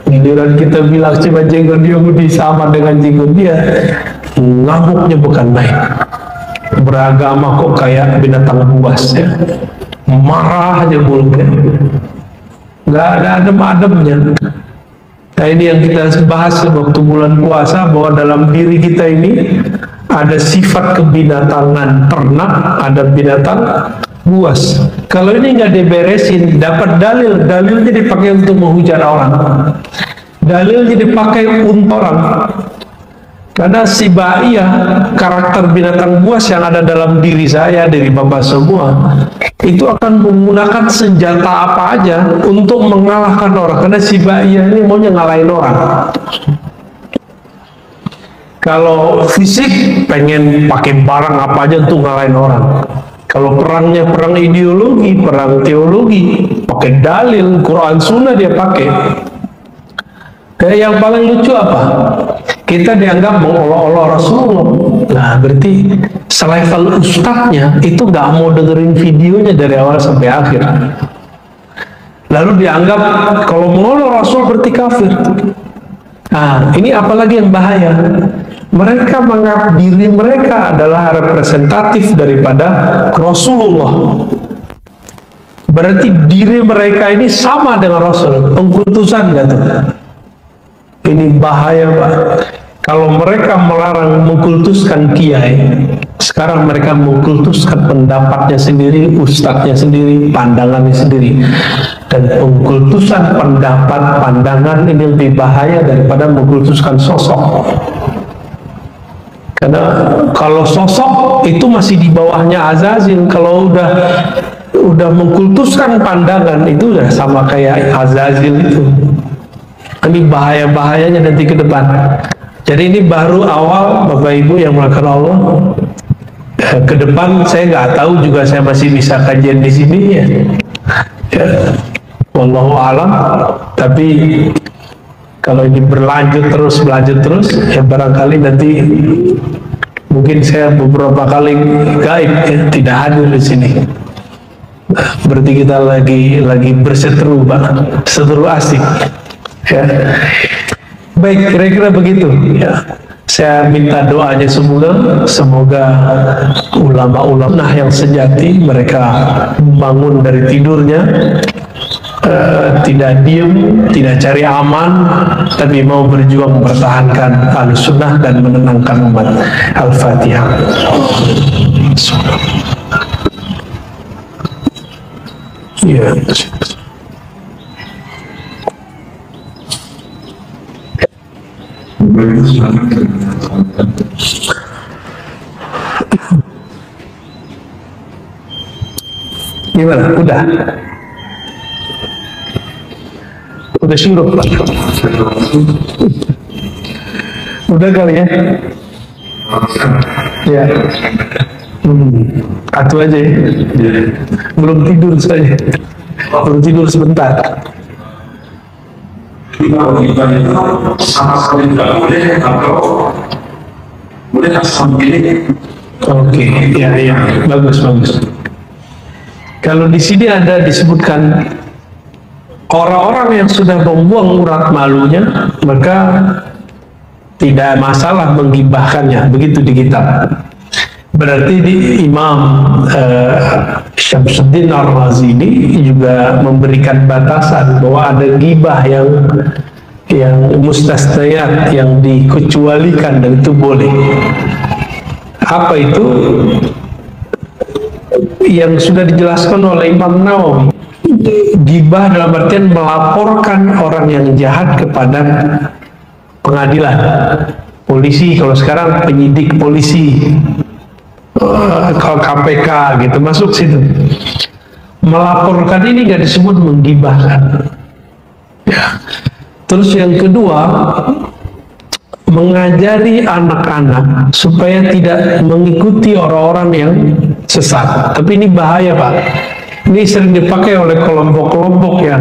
Giliran kita bilang coba jenggot Yahudi sama dengan jenggot dia, ngamuknya bukan main. Beragama kok kayak binatang buas, ya. Marah aja mulutnya, gak ada adem-ademnya. Nah ini yang kita bahas waktu bulan puasa, bahwa dalam diri kita ini ada sifat kebinatangan ternak, ada binatang buas. Kalau ini nggak diberesin, dapat dalilnya dipakai untuk menghujat orang. dalilnya dipakai untuk orang. Karena sibaiyah, karakter binatang buas yang ada dalam diri saya, diri Bapak semua, itu akan menggunakan senjata apa aja untuk mengalahkan orang. Karena sibaiyah ini maunya ngalahin orang. Kalau fisik, pengen pakai barang apa aja untuk ngalahin orang. Kalau perangnya perang ideologi, perang teologi, pakai dalil, Quran Sunnah dia pakai. Yang paling lucu apa? Kita dianggap mengolok-olok Rasulullah. Nah, berarti selevel ustadznya itu nggak mau dengerin videonya dari awal sampai akhir. Lalu dianggap kalau mengolok Rasul berarti kafir. Nah, ini apalagi yang bahaya. Mereka menganggap diri mereka adalah representatif daripada Rasulullah. Berarti diri mereka ini sama dengan Rasul. Pengkultusan gitu. Ini bahaya, Pak. Kalau mereka melarang mengkultuskan kiai, sekarang mereka mengkultuskan pendapatnya sendiri, ustadznya sendiri, pandangannya sendiri. Dan pengkultusan pendapat, pandangan ini lebih bahaya daripada mengkultuskan sosok. Karena kalau sosok itu masih di bawahnya Azazil. Kalau udah mengkultuskan pandangan itu udah sama kayak Azazil itu. Ini bahaya-bahayanya nanti ke depan. Jadi ini baru awal, Bapak Ibu yang melakukan Allah. Ke depan saya nggak tahu juga, saya masih bisa kajian di sini ya. Wallahu a'lam. Tapi kalau ini berlanjut terus ya barangkali nanti mungkin saya beberapa kali gaib ya, tidak hadir di sini. Berarti kita lagi berseteru, Pak. Seteru asik. Ya. Baik, kira-kira begitu ya. Saya minta doanya semoga ulama-ulama yang sejati mereka bangun dari tidurnya, tidak diem, tidak cari aman, tapi mau berjuang mempertahankan Ahlussunnah dan menenangkan umat. Al-Fatihah. Ya. Gimana? Udah syuruh, Pak. Udah kali ya? Ya. Atu aja ya. Belum tidur saya. Belum tidur sebentar. Kalau kita itu sama sekali tidak boleh atau boleh sampai. Oke, ya, bagus. Kalau di sini ada disebutkan orang-orang yang sudah membuang urat malunya, maka tidak masalah menggibahkannya, begitu di kitab. Berarti di Imam Syamsuddin Ar-Razi ini juga memberikan batasan bahwa ada gibah yang mustasnayat, yang dikecualikan, dan itu boleh. Apa itu? Yang sudah dijelaskan oleh Imam Nawawi. Gibah dalam artian melaporkan orang yang jahat kepada pengadilan, polisi. Kalau sekarang penyidik polisi, kalau KPK gitu masuk situ. Melaporkan ini nggak disebut menggibahkan. Ya. Terus yang kedua, mengajari anak-anak supaya tidak mengikuti orang-orang yang sesat. Tapi ini bahaya, Pak. Ini sering dipakai oleh kelompok-kelompok yang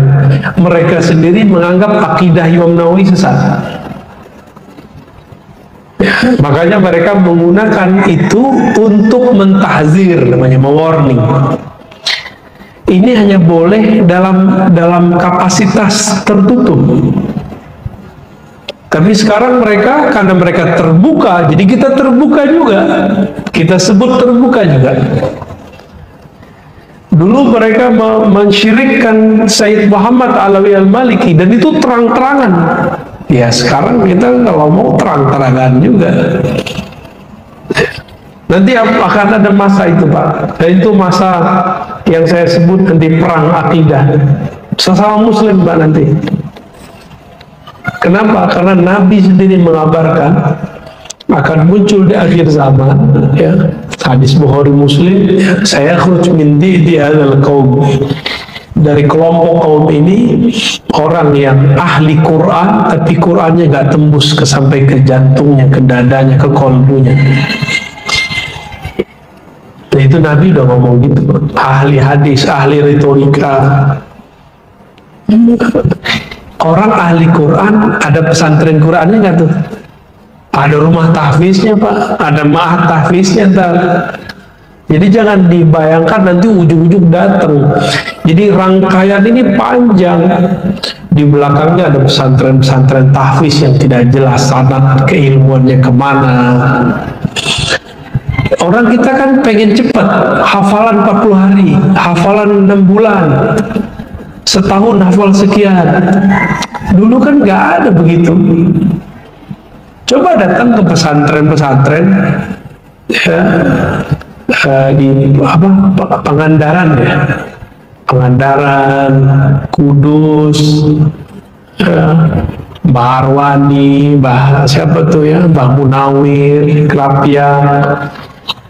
mereka sendiri menganggap akidah Imam Nawawi sesat. Makanya mereka menggunakan itu untuk mentahzir, namanya mewarning. Ini hanya boleh dalam kapasitas tertutup. Tapi sekarang mereka, karena mereka terbuka, jadi kita terbuka juga. Kita sebut terbuka juga. Dulu mereka mensyirikkan Sayyid Muhammad Alawi Al-Maliki, dan itu terang-terangan. Ya sekarang kita kalau mau terang-terangan juga. Nanti akan ada masa itu, Pak. Dan itu masa yang saya sebut nanti perang akidah. Sesama Muslim, Pak, nanti. Kenapa? Karena Nabi sendiri mengabarkan akan muncul di akhir zaman, ya, hadis Bukhari Muslim, saya khruj min di hadzal qaum, dari kelompok kaum ini orang yang ahli Quran tapi Qurannya nggak tembus sampai ke jantungnya, ke dadanya, ke kolbunya. Nah, itu Nabi udah ngomong gitu, ahli hadis, ahli retorika. Orang ahli Quran, ada pesantren Qurannya nggak tuh? Ada rumah tahfiznya Pak, ada ma'had tahfiznya ntar. Jadi jangan dibayangkan nanti ujung-ujung datang. Jadi rangkaian ini panjang. Di belakangnya ada pesantren-pesantren tahfiz yang tidak jelas sanad keilmuannya kemana. Orang kita kan pengen cepat, hafalan 40 hari, hafalan 6 bulan, setahun hafal sekian. Dulu kan nggak ada begitu. Coba datang ke pesantren-pesantren, ya, di apa, Pangandaran, ya, Pangandaran, Kudus, Mbah Arwani, Mbah siapa tuh ya, Mbah Munawir, Kerapian.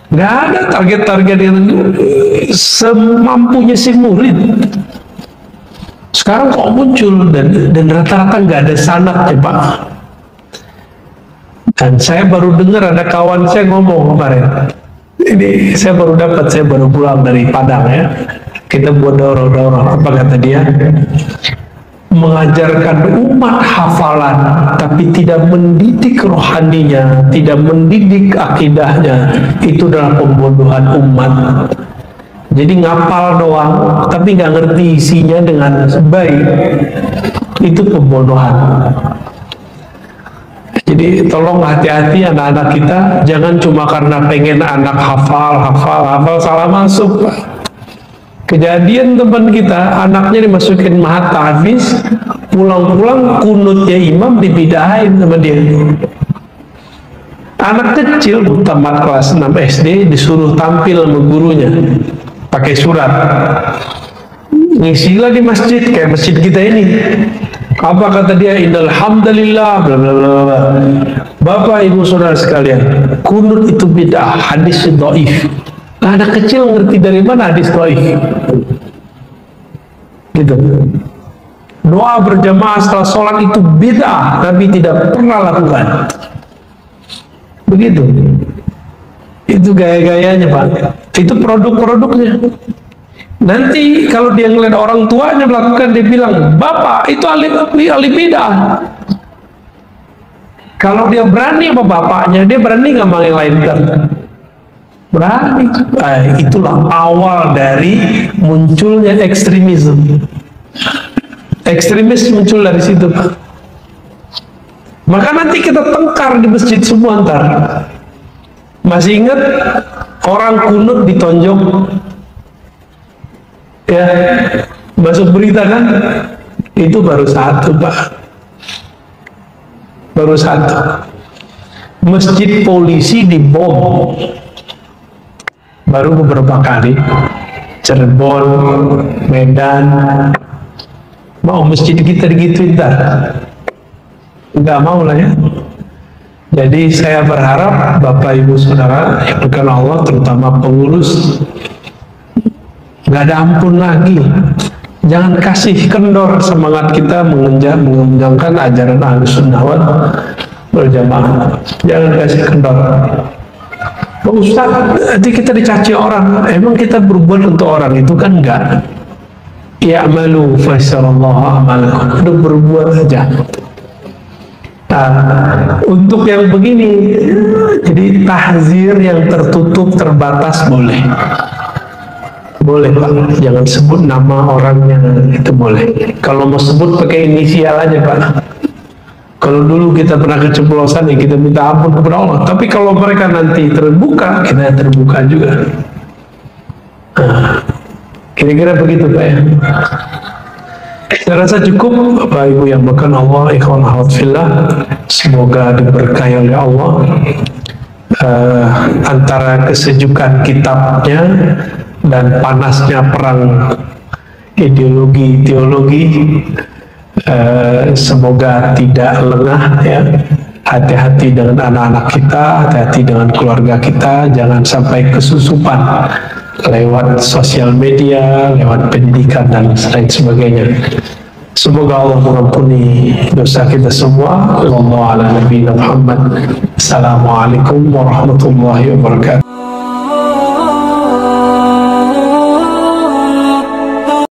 Nggak ada target-target yang semampunya si murid. Sekarang kok muncul dan rata-rata nggak ada sanad ya Pak. Dan saya baru dengar ada kawan saya ngomong kemarin. Ini saya baru pulang dari Padang ya. Kita buat daurah-daurah, apa kata dia? Mengajarkan umat hafalan tapi tidak mendidik rohaninya, tidak mendidik akidahnya, itu adalah pembodohan umat. Jadi ngapal doang tapi nggak ngerti isinya dengan baik, itu pembodohan. Jadi tolong hati-hati anak-anak kita, jangan cuma karena pengen anak hafal salah masuk Pak. Kejadian teman kita, anaknya dimasukin ma'had tahfiz, pulang-pulang kunutnya imam dibidahin sama dia. Anak kecil tamat kelas 6 SD disuruh tampil sama gurunya pakai surat, ngisilah di masjid kayak masjid kita ini. Apa kata dia? Innal hamdalillah bla bla bla bla. Bapak Ibu Saudara sekalian, kunut itu bid'ah, hadis dhaif. Anak kecil ngerti dari mana hadis dhaif? Gitu. Doa berjamaah setelah sholat itu bid'ah, Nabi tidak pernah lakukan. Begitu. Itu gaya-gayanya Pak. Itu produk-produknya. Nanti kalau dia ngeliat orang tuanya melakukan, dia bilang, Bapak itu ahli bid'ah. Kalau dia berani sama bapaknya, dia berani nggak manggil lain kan? Berani. Itulah awal dari munculnya ekstremisme. Ekstremis muncul dari situ Pak. Maka nanti kita tengkar di masjid semua ntar. Masih ingat orang kunut ditonjok? Ya, masuk berita kan? Itu baru satu Pak. Baru satu. Masjid polisi dibom. Baru beberapa kali. Cirebon, Medan. Mau masjid kita digituin ntar? Enggak mau lah ya. Jadi saya berharap Bapak Ibu Saudara yang dimuliakan Allah, terutama pengurus, nggak ada ampun lagi. Jangan kasih kendor semangat kita mengenjangkan ajaran Ahlussunnah wal Jamaah. Jangan kasih kendor. Pak Ustaz, nanti kita dicaci orang. Emang kita berbuat untuk orang itu kan enggak. Ya'malu fasyarallahu a'malakum. Udah berbuat aja. Nah, untuk yang begini, jadi tahzir yang tertutup, terbatas boleh. Boleh Pak, jangan sebut nama orangnya, itu boleh. Kalau mau sebut pakai inisial aja Pak. Kalau dulu kita pernah keceplosan ya kita minta ampun kepada Allah. Tapi kalau mereka nanti terbuka, kita terbuka juga. Nah, kira-kira begitu Pak ya. Saya rasa cukup Bapak Ibu yang makan Allah, ikhwan akhwat fillah. Semoga diberkahi oleh Allah. Antara kesejukan kitabnya dan panasnya perang ideologi-ideologi, Semoga tidak lengah ya. Hati-hati dengan anak-anak kita, hati-hati dengan keluarga kita, jangan sampai kesusupan lewat sosial media, lewat pendidikan dan lain sebagainya. Semoga Allah mengampuni dosa kita semua. Wallahu ala nabiyina Muhammad. Assalamualaikum warahmatullahi wabarakatuh.